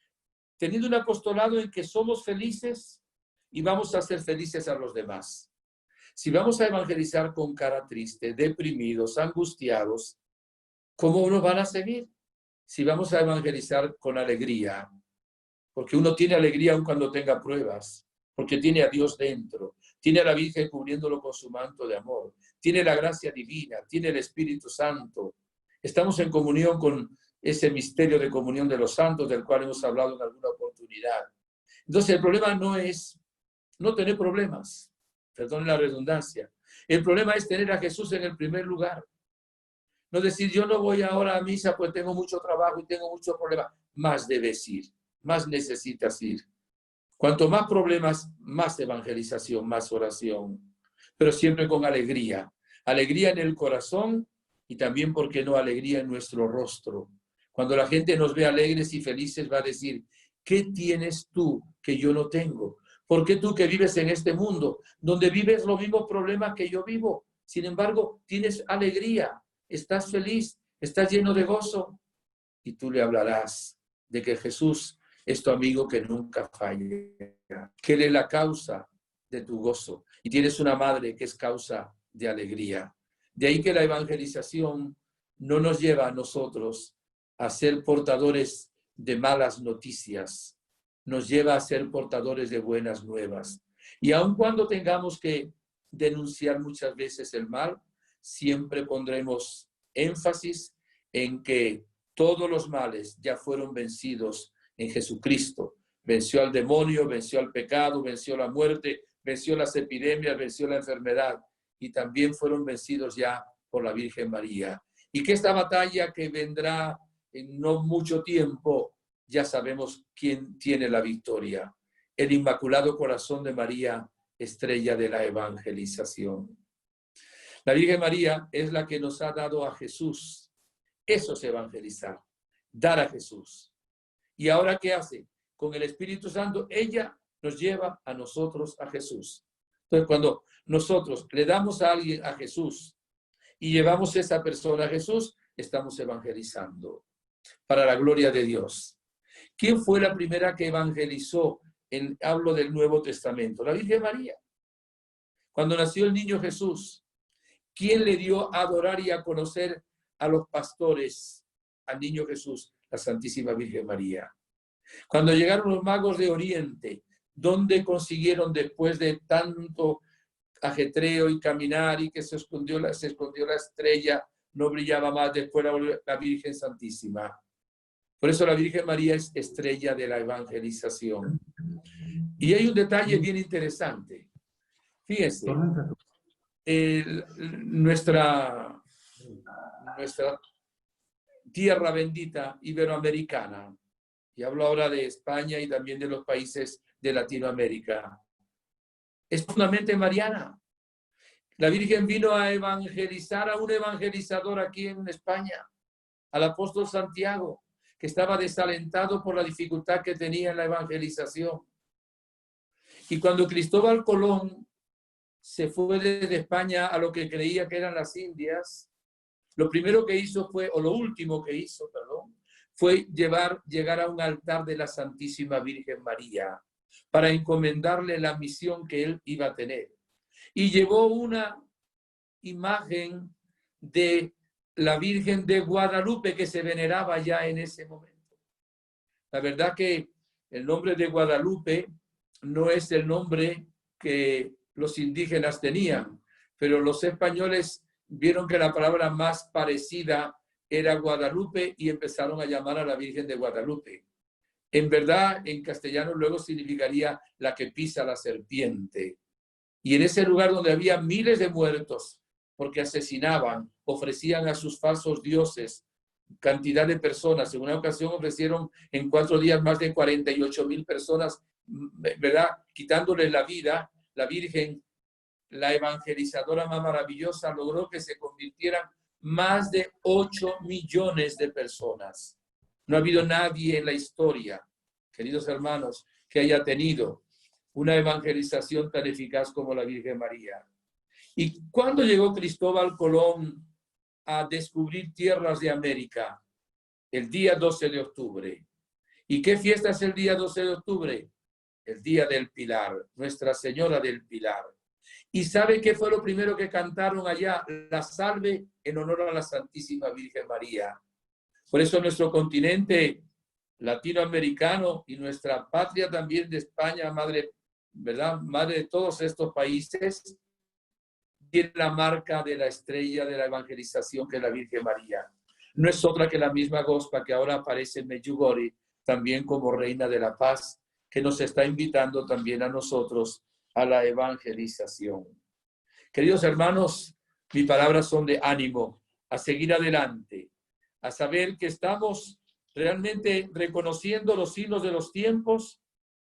teniendo un apostolado en que somos felices y vamos a ser felices a los demás. Si vamos a evangelizar con cara triste, deprimidos, angustiados, ¿cómo nos van a seguir? Si vamos a evangelizar con alegría, porque uno tiene alegría aun cuando tenga pruebas, porque tiene a Dios dentro, tiene a la Virgen cubriéndolo con su manto de amor, tiene la gracia divina, tiene el Espíritu Santo. Estamos en comunión con ese misterio de comunión de los santos del cual hemos hablado en alguna oportunidad. Entonces el problema no es no tener problemas, perdón la redundancia. El problema es tener a Jesús en el primer lugar. No decir, yo no voy ahora a misa pues tengo mucho trabajo y tengo muchos problemas. Más debes ir, más necesitas ir. Cuanto más problemas, más evangelización, más oración. Pero siempre con alegría. Alegría en el corazón y también, ¿por qué no, alegría en nuestro rostro? Cuando la gente nos ve alegres y felices va a decir, ¿qué tienes tú que yo no tengo? ¿Por qué tú que vives en este mundo, donde vives los mismos problemas que yo vivo? Sin embargo, tienes alegría, estás feliz, estás lleno de gozo. Y tú le hablarás de que Jesús es tu amigo que nunca falla, que Él es la causa de tu gozo. Y tienes una madre que es causa de alegría. De ahí que la evangelización no nos lleva a nosotros a ser portadores de malas noticias, nos lleva a ser portadores de buenas nuevas. Y aun cuando tengamos que denunciar muchas veces el mal, siempre pondremos énfasis en que todos los males ya fueron vencidos en Jesucristo. Venció al demonio, venció al pecado, venció la muerte, venció las epidemias, venció la enfermedad y también fueron vencidos ya por la Virgen María. Y que esta batalla que vendrá en no mucho tiempo, ya sabemos quién tiene la victoria. El Inmaculado Corazón de María, estrella de la evangelización. La Virgen María es la que nos ha dado a Jesús. Eso es evangelizar, dar a Jesús. ¿Y ahora qué hace? Con el Espíritu Santo, ella nos lleva a nosotros a Jesús. Entonces, cuando nosotros le damos a alguien a Jesús y llevamos a esa persona a Jesús, estamos evangelizando para la gloria de Dios. ¿Quién fue la primera que evangelizó hablo del Nuevo Testamento, la Virgen María. Cuando nació el niño Jesús, ¿quién le dio a adorar y a conocer a los pastores al niño Jesús? La Santísima Virgen María. Cuando llegaron los magos de Oriente, ¿dónde consiguieron, después de tanto ajetreo y caminar y que se escondió la estrella, no brillaba más, después la Virgen Santísima? Por eso la Virgen María es estrella de la evangelización. Y hay un detalle bien interesante. Fíjense, nuestra tierra bendita iberoamericana, y hablo ahora de España y también de los países de Latinoamérica, es profundamente mariana. La Virgen vino a evangelizar a un evangelizador aquí en España, al apóstol Santiago, que estaba desalentado por la dificultad que tenía en la evangelización. Y cuando Cristóbal Colón se fue desde España a lo que creía que eran las Indias, lo primero que hizo fue, o lo último que hizo, perdón, fue llegar a un altar de la Santísima Virgen María para encomendarle la misión que él iba a tener. Y llevó una imagen de la Virgen de Guadalupe que se veneraba ya en ese momento. La verdad que el nombre de Guadalupe no es el nombre que los indígenas tenían, pero los españoles vieron que la palabra más parecida era Guadalupe y empezaron a llamar a la Virgen de Guadalupe. En verdad, en castellano luego significaría la que pisa la serpiente. Y en ese lugar donde había miles de muertos, porque asesinaban, ofrecían a sus falsos dioses cantidad de personas. En una ocasión ofrecieron en 4 días más de 48,000 personas, ¿verdad? Quitándoles la vida. La Virgen, la evangelizadora más maravillosa, logró que se convirtieran más de 8 millones de personas. No ha habido nadie en la historia, queridos hermanos, que haya tenido una evangelización tan eficaz como la Virgen María. ¿Y cuándo llegó Cristóbal Colón a descubrir tierras de América? El día 12 de octubre. ¿Y qué fiesta es el día 12 de octubre? El día del Pilar, Nuestra Señora del Pilar. ¿Y sabe qué fue lo primero que cantaron allá? La salve en honor a la Santísima Virgen María. Por eso nuestro continente latinoamericano y nuestra patria también de España, madre, ¿verdad? Madre de todos estos países, tiene la marca de la estrella de la evangelización, que es la Virgen María. No es otra que la misma Gospa que ahora aparece en Medjugorje, también como Reina de la Paz, que nos está invitando también a nosotros a la evangelización. Queridos hermanos, mis palabras son de ánimo, a seguir adelante, a saber que estamos realmente reconociendo los signos de los tiempos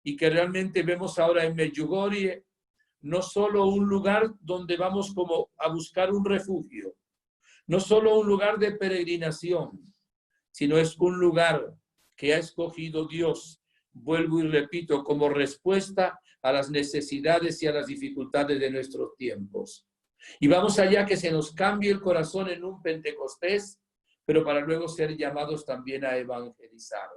y que realmente vemos ahora en Medjugorje no solo un lugar donde vamos como a buscar un refugio, no solo un lugar de peregrinación, sino es un lugar que ha escogido Dios, vuelvo y repito, como respuesta a las necesidades y a las dificultades de nuestros tiempos. Y vamos allá, que se nos cambie el corazón en un Pentecostés, pero para luego ser llamados también a evangelizar.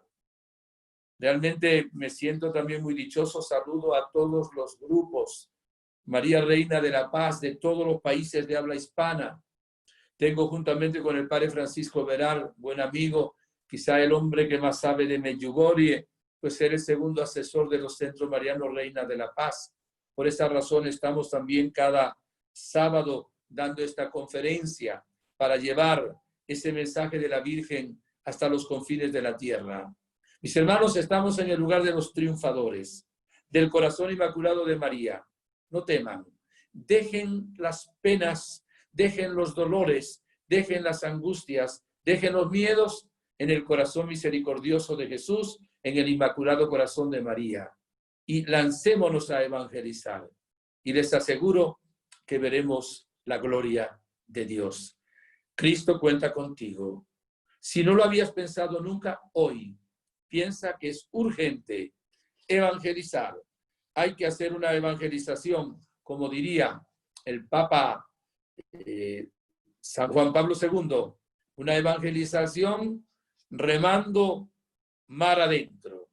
Realmente me siento también muy dichoso. Saludo a todos los grupos María Reina de la Paz de todos los países de habla hispana. Tengo juntamente con el padre Francisco Veral, buen amigo, quizá el hombre que más sabe de Medjugorje, pues ser el segundo asesor de los Centros Marianos Reina de la Paz. Por esa razón estamos también cada sábado dando esta conferencia para llevar ese mensaje de la Virgen hasta los confines de la tierra. Mis hermanos, estamos en el lugar de los triunfadores, del corazón inmaculado de María. No teman, dejen las penas, dejen los dolores, dejen las angustias, dejen los miedos en el corazón misericordioso de Jesús, en el Inmaculado Corazón de María. Y lancémonos a evangelizar. Y les aseguro que veremos la gloria de Dios. Cristo cuenta contigo. Si no lo habías pensado nunca, hoy piensa que es urgente evangelizar. Hay que hacer una evangelización, como diría el Papa San Juan Pablo II, una evangelización remando mar adentro.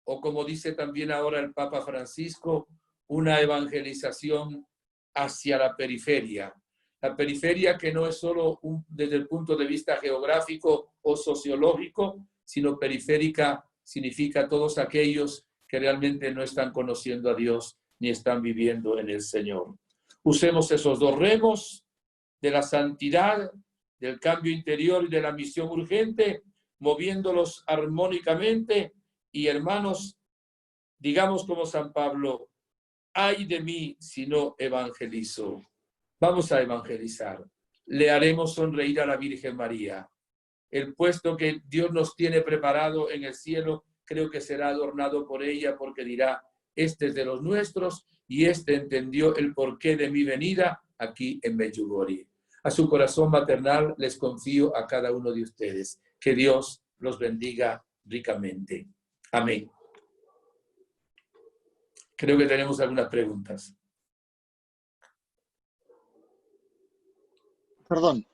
o como dice también ahora el Papa Francisco, una evangelización hacia la periferia. La periferia que no es solo desde el punto de vista geográfico o sociológico, sino periférica significa todos aquellos que realmente no están conociendo a Dios ni están viviendo en el Señor. Usemos esos dos remos de la santidad, del cambio interior y de la misión urgente, moviéndolos armónicamente y, hermanos, digamos como San Pablo, ay de mí si no evangelizo. Vamos a evangelizar. Le haremos sonreír a la Virgen María. El puesto que Dios nos tiene preparado en el cielo, creo que será adornado por ella, porque dirá, este es de los nuestros y este entendió el porqué de mi venida aquí en Medjugorje. A su corazón maternal les confío a cada uno de ustedes. Que Dios los bendiga ricamente. Amén. Creo que tenemos algunas preguntas. Perdón.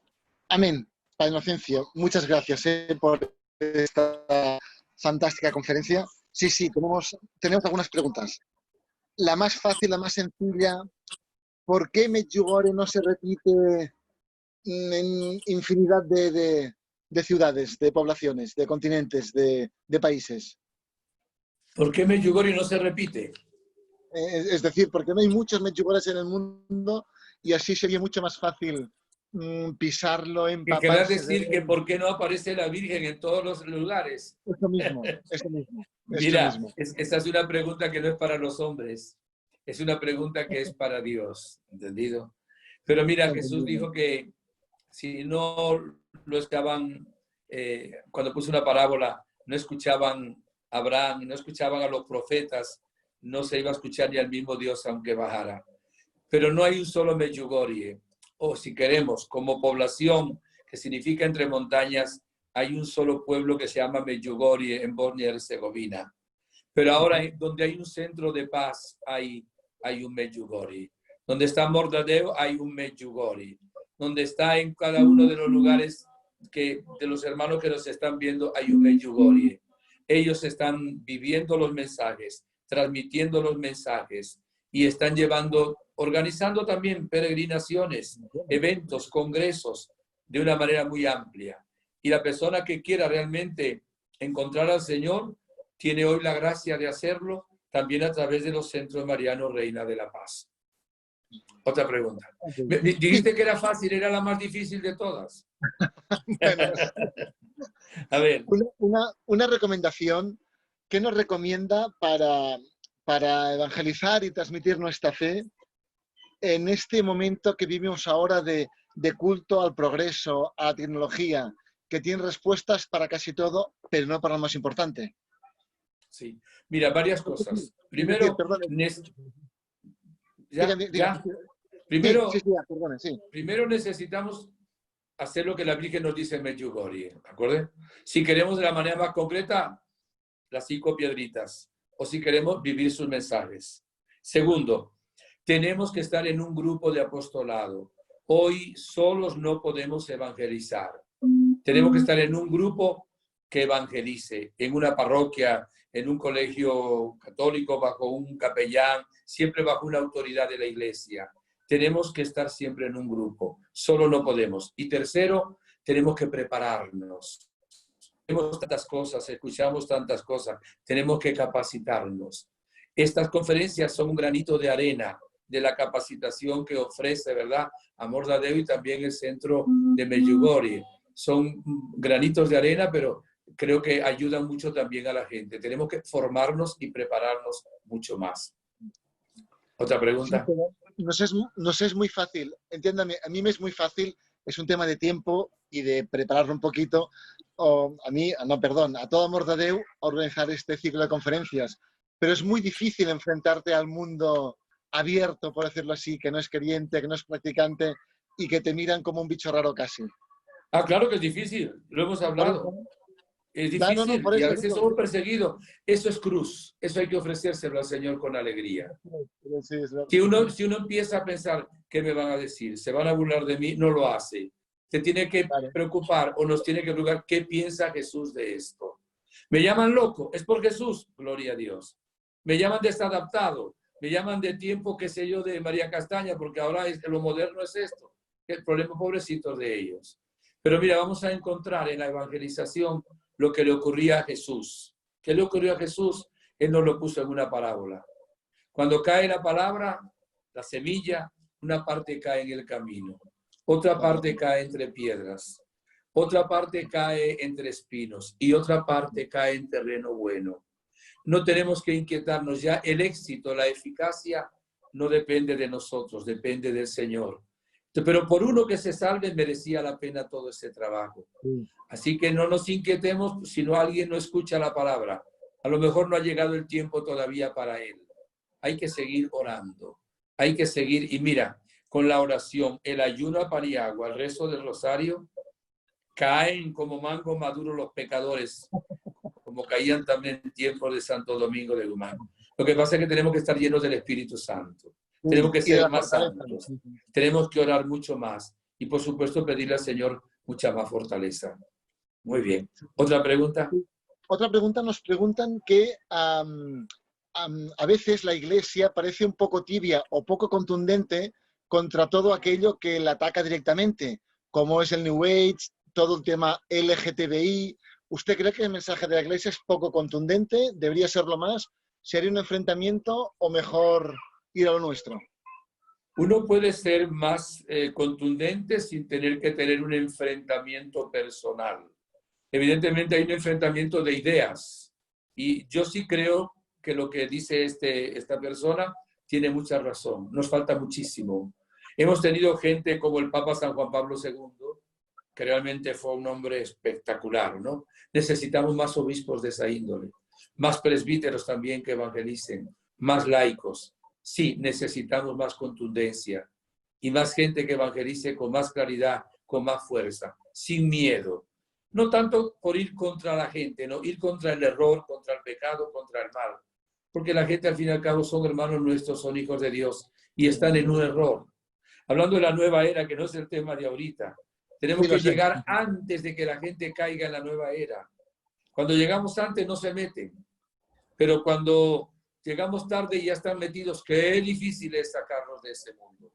Amén. Padre Inocencio, muchas gracias por esta fantástica conferencia. Sí, tenemos algunas preguntas. La más fácil, la más sencilla, ¿por qué Medjugorje no se repite en infinidad de ciudades, de poblaciones, de continentes, de países? ¿Por qué Medjugorje no se repite? Es decir, porque no hay muchos Medjugorjes en el mundo y así sería mucho más fácil pisarlo, Que querrás empaparse decir de que él. ¿por qué no aparece la Virgen en todos los lugares? Eso mismo, eso mismo, eso Mira, mismo. esa es una pregunta que no es para los hombres, es una pregunta que es para Dios, ¿entendido? Pero mira, Jesús Entendido. dijo que si no lo estaban, cuando puso una parábola, no escuchaban a Abraham, no escuchaban a los profetas, no se iba a escuchar ni al mismo Dios aunque bajara. Pero no hay un solo Medjugorje, o si queremos, como población, que significa entre montañas, hay un solo pueblo que se llama Medjugorje en Bosnia y Herzegovina. Pero ahora, donde hay un centro de paz, hay un Medjugorje. Donde está Mordadeu, hay un Medjugorje. Donde está en cada uno de los lugares de los hermanos que nos están viendo, hay un Medjugorje. Ellos están viviendo los mensajes, transmitiendo los mensajes y están organizando también peregrinaciones, eventos, congresos, de una manera muy amplia. Y la persona que quiera realmente encontrar al Señor tiene hoy la gracia de hacerlo también a través de los centros marianos Reina de la Paz. Otra pregunta. Dijiste que era fácil, era la más difícil de todas. Bueno, a ver. Una recomendación que nos recomienda para evangelizar y transmitir nuestra fe en este momento que vivimos ahora de culto al progreso, a la tecnología, que tiene respuestas para casi todo, pero no para lo más importante. Sí, mira, varias cosas. Primero, Primero necesitamos hacer lo que la Virgen nos dice en Medjugorje, ¿de acuerdo? Si queremos de la manera más concreta, las 5 piedritas, o si queremos vivir sus mensajes. Segundo, tenemos que estar en un grupo de apostolado. Hoy solos no podemos evangelizar. Tenemos que estar en un grupo que evangelice, en una parroquia, en un colegio católico, bajo un capellán, siempre bajo una autoridad de la iglesia. Tenemos que estar siempre en un grupo, solo no podemos. Y tercero, tenemos que prepararnos. Vemos tantas cosas, escuchamos tantas cosas, tenemos que capacitarnos. Estas conferencias son un granito de arena de la capacitación que ofrece, ¿verdad?, Amor de Déu y también el centro de Medjugorje. Son granitos de arena, pero creo que ayudan mucho también a la gente. Tenemos que formarnos y prepararnos mucho más. ¿Otra pregunta? Sí, nos es muy fácil, entiéndame, a mí me es muy fácil, es un tema de tiempo y de prepararlo un poquito, a todo Amor de Déu, organizar este ciclo de conferencias, pero es muy difícil enfrentarte al mundo abierto, por decirlo así, que no es creyente, que no es practicante y que te miran como un bicho raro casi. Ah, claro que es difícil, lo hemos hablado. Es difícil y a veces somos perseguidos. Eso es cruz, eso hay que ofrecérselo al Señor con alegría. Si uno empieza a pensar, ¿qué me van a decir? ¿Se van a burlar de mí? No lo hace. Se tiene que preocupar o nos tiene que preocupar qué piensa Jesús de esto. Me llaman loco, es por Jesús, gloria a Dios. Me llaman desadaptado, me llaman de tiempo, qué sé yo, de María Castaña, porque ahora lo moderno es esto. El problema, pobrecitos de ellos. Pero mira, vamos a encontrar en la evangelización lo que le ocurría a Jesús. ¿Qué le ocurrió a Jesús? Él nos lo puso en una parábola. Cuando cae la palabra, la semilla, una parte cae en el camino, otra parte cae entre piedras, otra parte cae entre espinos y otra parte cae en terreno bueno. No tenemos que inquietarnos ya. El éxito, la eficacia, no depende de nosotros, depende del Señor. Pero por uno que se salve merecía la pena todo ese trabajo. Así que no nos inquietemos si no alguien no escucha la palabra. A lo mejor no ha llegado el tiempo todavía para él. Hay que seguir orando. Hay que seguir. Y mira, con la oración, el ayuno a Paniagua, el rezo del rosario, caen como mango maduro los pecadores, como caían también en tiempos de Santo Domingo de Guzmán. Lo que pasa es que tenemos que estar llenos del Espíritu Santo. Tenemos que ser más santos. Tenemos que orar mucho más. Y por supuesto pedirle al Señor mucha más fortaleza. Muy bien. ¿Otra pregunta? Otra pregunta, nos preguntan que a veces la Iglesia parece un poco tibia o poco contundente contra todo aquello que la ataca directamente, como es el New Age, todo el tema LGTBI. ¿Usted cree que el mensaje de la Iglesia es poco contundente? ¿Debería serlo más? ¿Sería un enfrentamiento o mejor ir a lo nuestro? Uno puede ser más contundente sin tener que tener un enfrentamiento personal. Evidentemente hay un enfrentamiento de ideas y yo sí creo que lo que dice esta persona tiene mucha razón. Nos falta muchísimo. Hemos tenido gente como el Papa San Juan Pablo II, que realmente fue un hombre espectacular, ¿no? Necesitamos más obispos de esa índole, más presbíteros también que evangelicen, más laicos. Sí, necesitamos más contundencia y más gente que evangelice con más claridad, con más fuerza, sin miedo. No tanto por ir contra la gente, no, ir contra el error, contra el pecado, contra el mal. Porque la gente al fin y al cabo son hermanos nuestros, son hijos de Dios y están en un error. Hablando de la nueva era, que no es el tema de ahorita, tenemos que llegar antes de que la gente caiga en la nueva era. Cuando llegamos antes no se meten, pero cuando llegamos tarde y ya están metidos, qué difícil es sacarlos de ese mundo.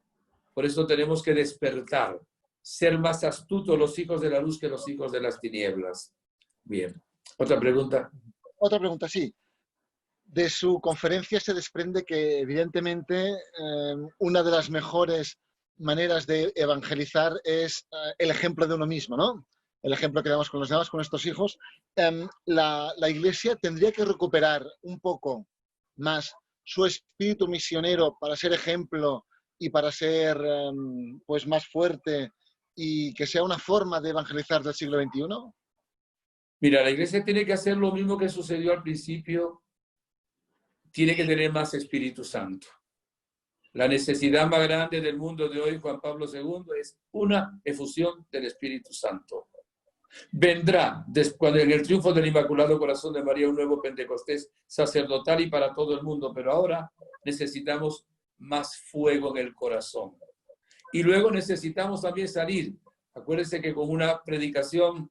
Por eso tenemos que despertar, ser más astutos los hijos de la luz que los hijos de las tinieblas. Bien. ¿Otra pregunta? Otra pregunta, sí. De su conferencia se desprende que, evidentemente, una de las mejores maneras de evangelizar es el ejemplo de uno mismo, ¿no? El ejemplo que damos con los demás, con estos hijos. La Iglesia tendría que recuperar un poco más su espíritu misionero para ser ejemplo y para ser pues más fuerte y que sea una forma de evangelizar del siglo XXI. Mira, la Iglesia tiene que hacer lo mismo que sucedió al principio. Tiene que tener más Espíritu Santo. La necesidad más grande del mundo de hoy, Juan Pablo II, es una efusión del Espíritu Santo. Vendrá, después en el triunfo del Inmaculado Corazón de María, un nuevo Pentecostés sacerdotal y para todo el mundo, pero ahora necesitamos más fuego en el corazón. Y luego necesitamos también salir. Acuérdense que con una predicación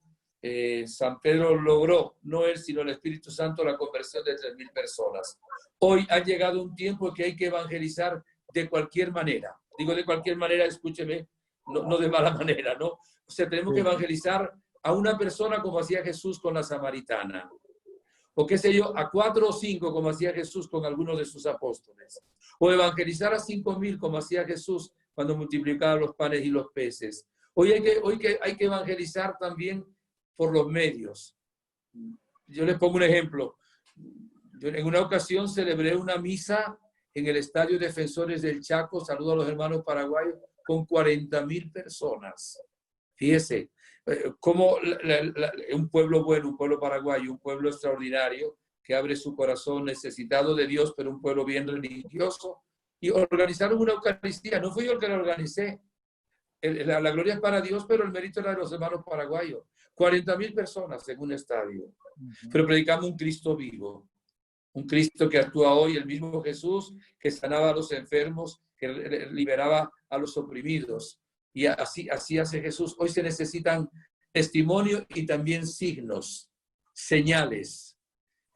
San Pedro logró, no él, sino el Espíritu Santo, la conversión de 3.000 personas. Hoy ha llegado un tiempo en que hay que evangelizar de cualquier manera. Digo de cualquier manera, escúcheme, no de mala manera, ¿no? O sea, tenemos que evangelizar a una persona como hacía Jesús con la samaritana. O qué sé yo, a 4 o 5 como hacía Jesús con algunos de sus apóstoles. O evangelizar a 5.000 como hacía Jesús cuando multiplicaba los panes y los peces. Hoy hay que evangelizar también por los medios. Yo les pongo un ejemplo. Yo en una ocasión celebré una misa en el Estadio Defensores del Chaco, saludo a los hermanos paraguayos, con 40.000 personas. Fíjese, como un pueblo bueno, un pueblo paraguayo, un pueblo extraordinario, que abre su corazón necesitado de Dios, pero un pueblo bien religioso, y organizaron una Eucaristía. No fui yo el que la organicé. La gloria es para Dios, pero el mérito era de los hermanos paraguayos. 40.000 personas en un estadio. Pero predicamos un Cristo vivo. Un Cristo que actúa hoy, el mismo Jesús, que sanaba a los enfermos, que liberaba a los oprimidos. Y así hace Jesús. Hoy se necesitan testimonios y también signos, señales.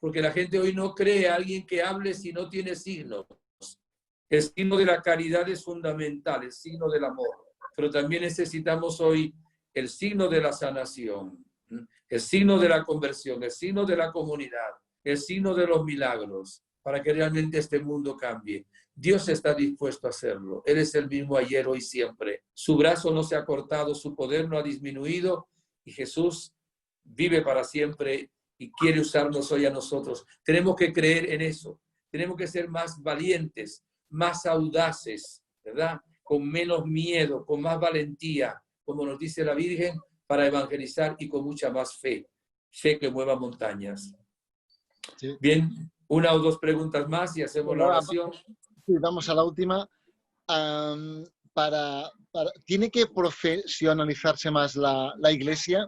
porque la gente hoy no cree a alguien que hable si no tiene signos. El signo de la caridad es fundamental, el signo del amor, pero también necesitamos hoy el signo de la sanación, el signo de la conversión, el signo de la comunidad, el signo de los milagros, para que realmente este mundo cambie. Dios está dispuesto a hacerlo. Él es el mismo ayer, hoy, siempre. Su brazo no se ha cortado, su poder no ha disminuido, y Jesús vive para siempre y quiere usarnos hoy a nosotros. Tenemos que creer en eso. Tenemos que ser más valientes, más audaces, ¿verdad? Con menos miedo, con más valentía, como nos dice la Virgen, para evangelizar, y con mucha más fe. Fe que mueva montañas. Sí. Bien, una o dos preguntas más y hacemos la oración. Sí, vamos a la última. ¿Tiene que profesionalizarse más la Iglesia?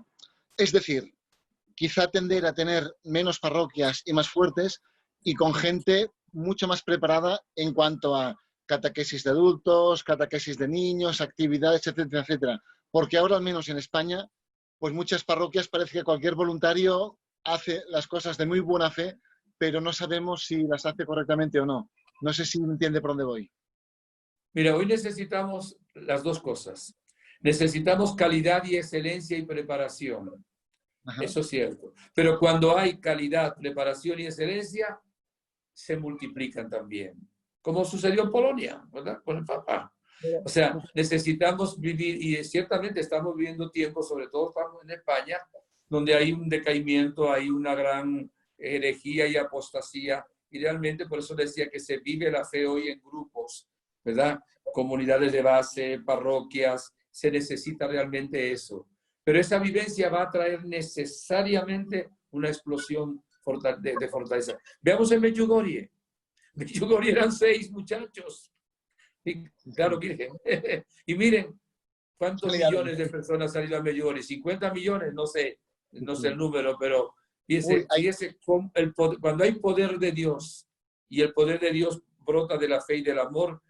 Es decir, quizá tender a tener menos parroquias y más fuertes, y con gente mucho más preparada en cuanto a catequesis de adultos, catequesis de niños, actividades, etcétera, etcétera. Porque ahora, al menos en España, pues muchas parroquias parece que cualquier voluntario hace las cosas de muy buena fe, pero no sabemos si las hace correctamente o no. No sé si me entiende por dónde voy. Mira, hoy necesitamos las dos cosas. Necesitamos calidad y excelencia y preparación. Ajá. Eso es cierto. Pero cuando hay calidad, preparación y excelencia, se multiplican también. Como sucedió en Polonia, ¿verdad? Con el Papa. O sea, necesitamos vivir, y ciertamente estamos viviendo tiempos, sobre todo estamos en España, donde hay un decaimiento, hay una gran herejía y apostasía. Y realmente por eso decía que se vive la fe hoy en grupos, ¿verdad? Comunidades de base, parroquias, se necesita realmente eso. Pero esa vivencia va a traer necesariamente una explosión de fortaleza. Veamos en Medjugorje. Medjugorje eran 6 muchachos. Y, claro, Virgen. Y miren cuántos millones de personas han ido a Medjugorje. 50 millones, no sé el número, pero fíjese cuando hay poder de Dios, y el poder de Dios brota de la fe y del amor,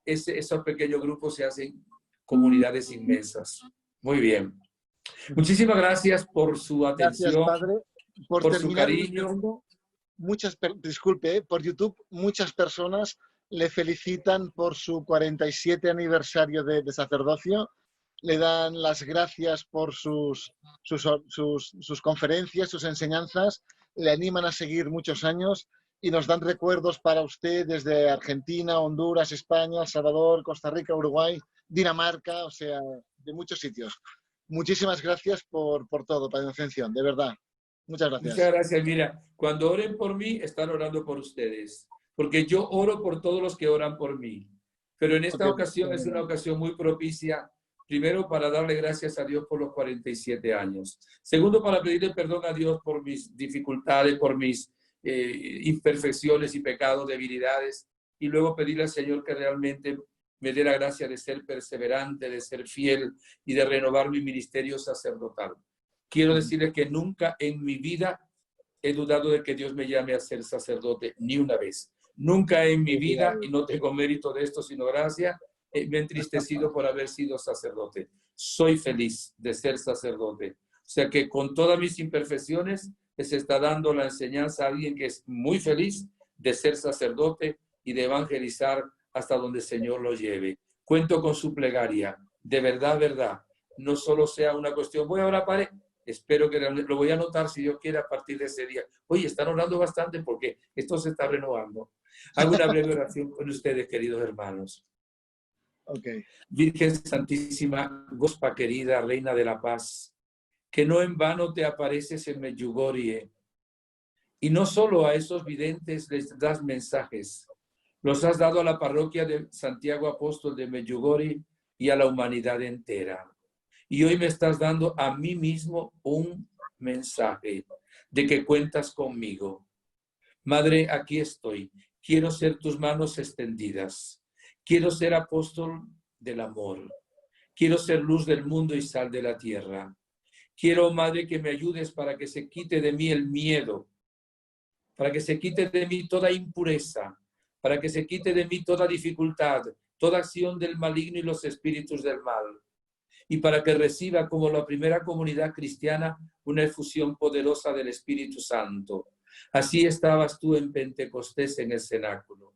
esos pequeños grupos se hacen comunidades inmensas. Muy bien. Muchísimas gracias por su atención, gracias, padre, por su cariño. Disculpe, por YouTube muchas personas le felicitan por su 47 aniversario de sacerdocio, le dan las gracias por sus conferencias, sus enseñanzas, le animan a seguir muchos años y nos dan recuerdos para usted desde Argentina, Honduras, España, El Salvador, Costa Rica, Uruguay, Dinamarca, o sea, de muchos sitios. Muchísimas gracias por todo, Padre Ascensión, de verdad. Muchas gracias. Muchas gracias. Mira, cuando oren por mí, están orando por ustedes, porque yo oro por todos los que oran por mí. Pero en esta ocasión es una ocasión muy propicia, primero para darle gracias a Dios por los 47 años. Segundo, para pedirle perdón a Dios por mis dificultades, por mis imperfecciones y pecados, debilidades, y luego pedirle al Señor que realmente me dé la gracia de ser perseverante, de ser fiel y de renovar mi ministerio sacerdotal. Quiero decirles que nunca en mi vida he dudado de que Dios me llame a ser sacerdote, ni una vez. Nunca en mi vida, y no tengo mérito de esto, sino gracia, me he entristecido por haber sido sacerdote. Soy feliz de ser sacerdote. O sea que con todas mis imperfecciones, les está dando la enseñanza a alguien que es muy feliz de ser sacerdote y de evangelizar hasta donde el Señor lo lleve. Cuento con su plegaria. De verdad, verdad. No solo sea una cuestión, voy ahora para... Espero que lo voy a anotar, si Dios quiere, a partir de ese día. Oye, están orando bastante porque esto se está renovando. Hago una breve oración con ustedes, queridos hermanos. Okay. Virgen Santísima, Gospa querida, Reina de la Paz, que no en vano te apareces en Medjugorje. Y no solo a esos videntes les das mensajes, los has dado a la parroquia de Santiago Apóstol de Medjugorje y a la humanidad entera. Y hoy me estás dando a mí mismo un mensaje de que cuentas conmigo. Madre, aquí estoy. Quiero ser tus manos extendidas. Quiero ser apóstol del amor. Quiero ser luz del mundo y sal de la tierra. Quiero, Madre, que me ayudes para que se quite de mí el miedo, para que se quite de mí toda impureza, para que se quite de mí toda dificultad, toda acción del maligno y los espíritus del mal. Y para que reciba como la primera comunidad cristiana una efusión poderosa del Espíritu Santo. Así estabas tú en Pentecostés en el cenáculo.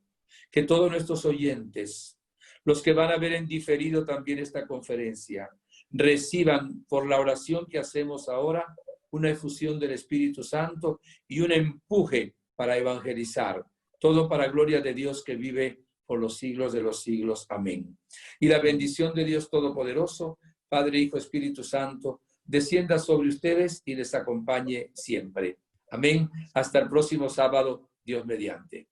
Que todos nuestros oyentes, los que van a ver en diferido también esta conferencia, reciban por la oración que hacemos ahora una efusión del Espíritu Santo y un empuje para evangelizar. Todo para gloria de Dios que vive por los siglos de los siglos. Amén. Y la bendición de Dios Todopoderoso, Padre, Hijo, Espíritu Santo, descienda sobre ustedes y les acompañe siempre. Amén. Hasta el próximo sábado, Dios mediante.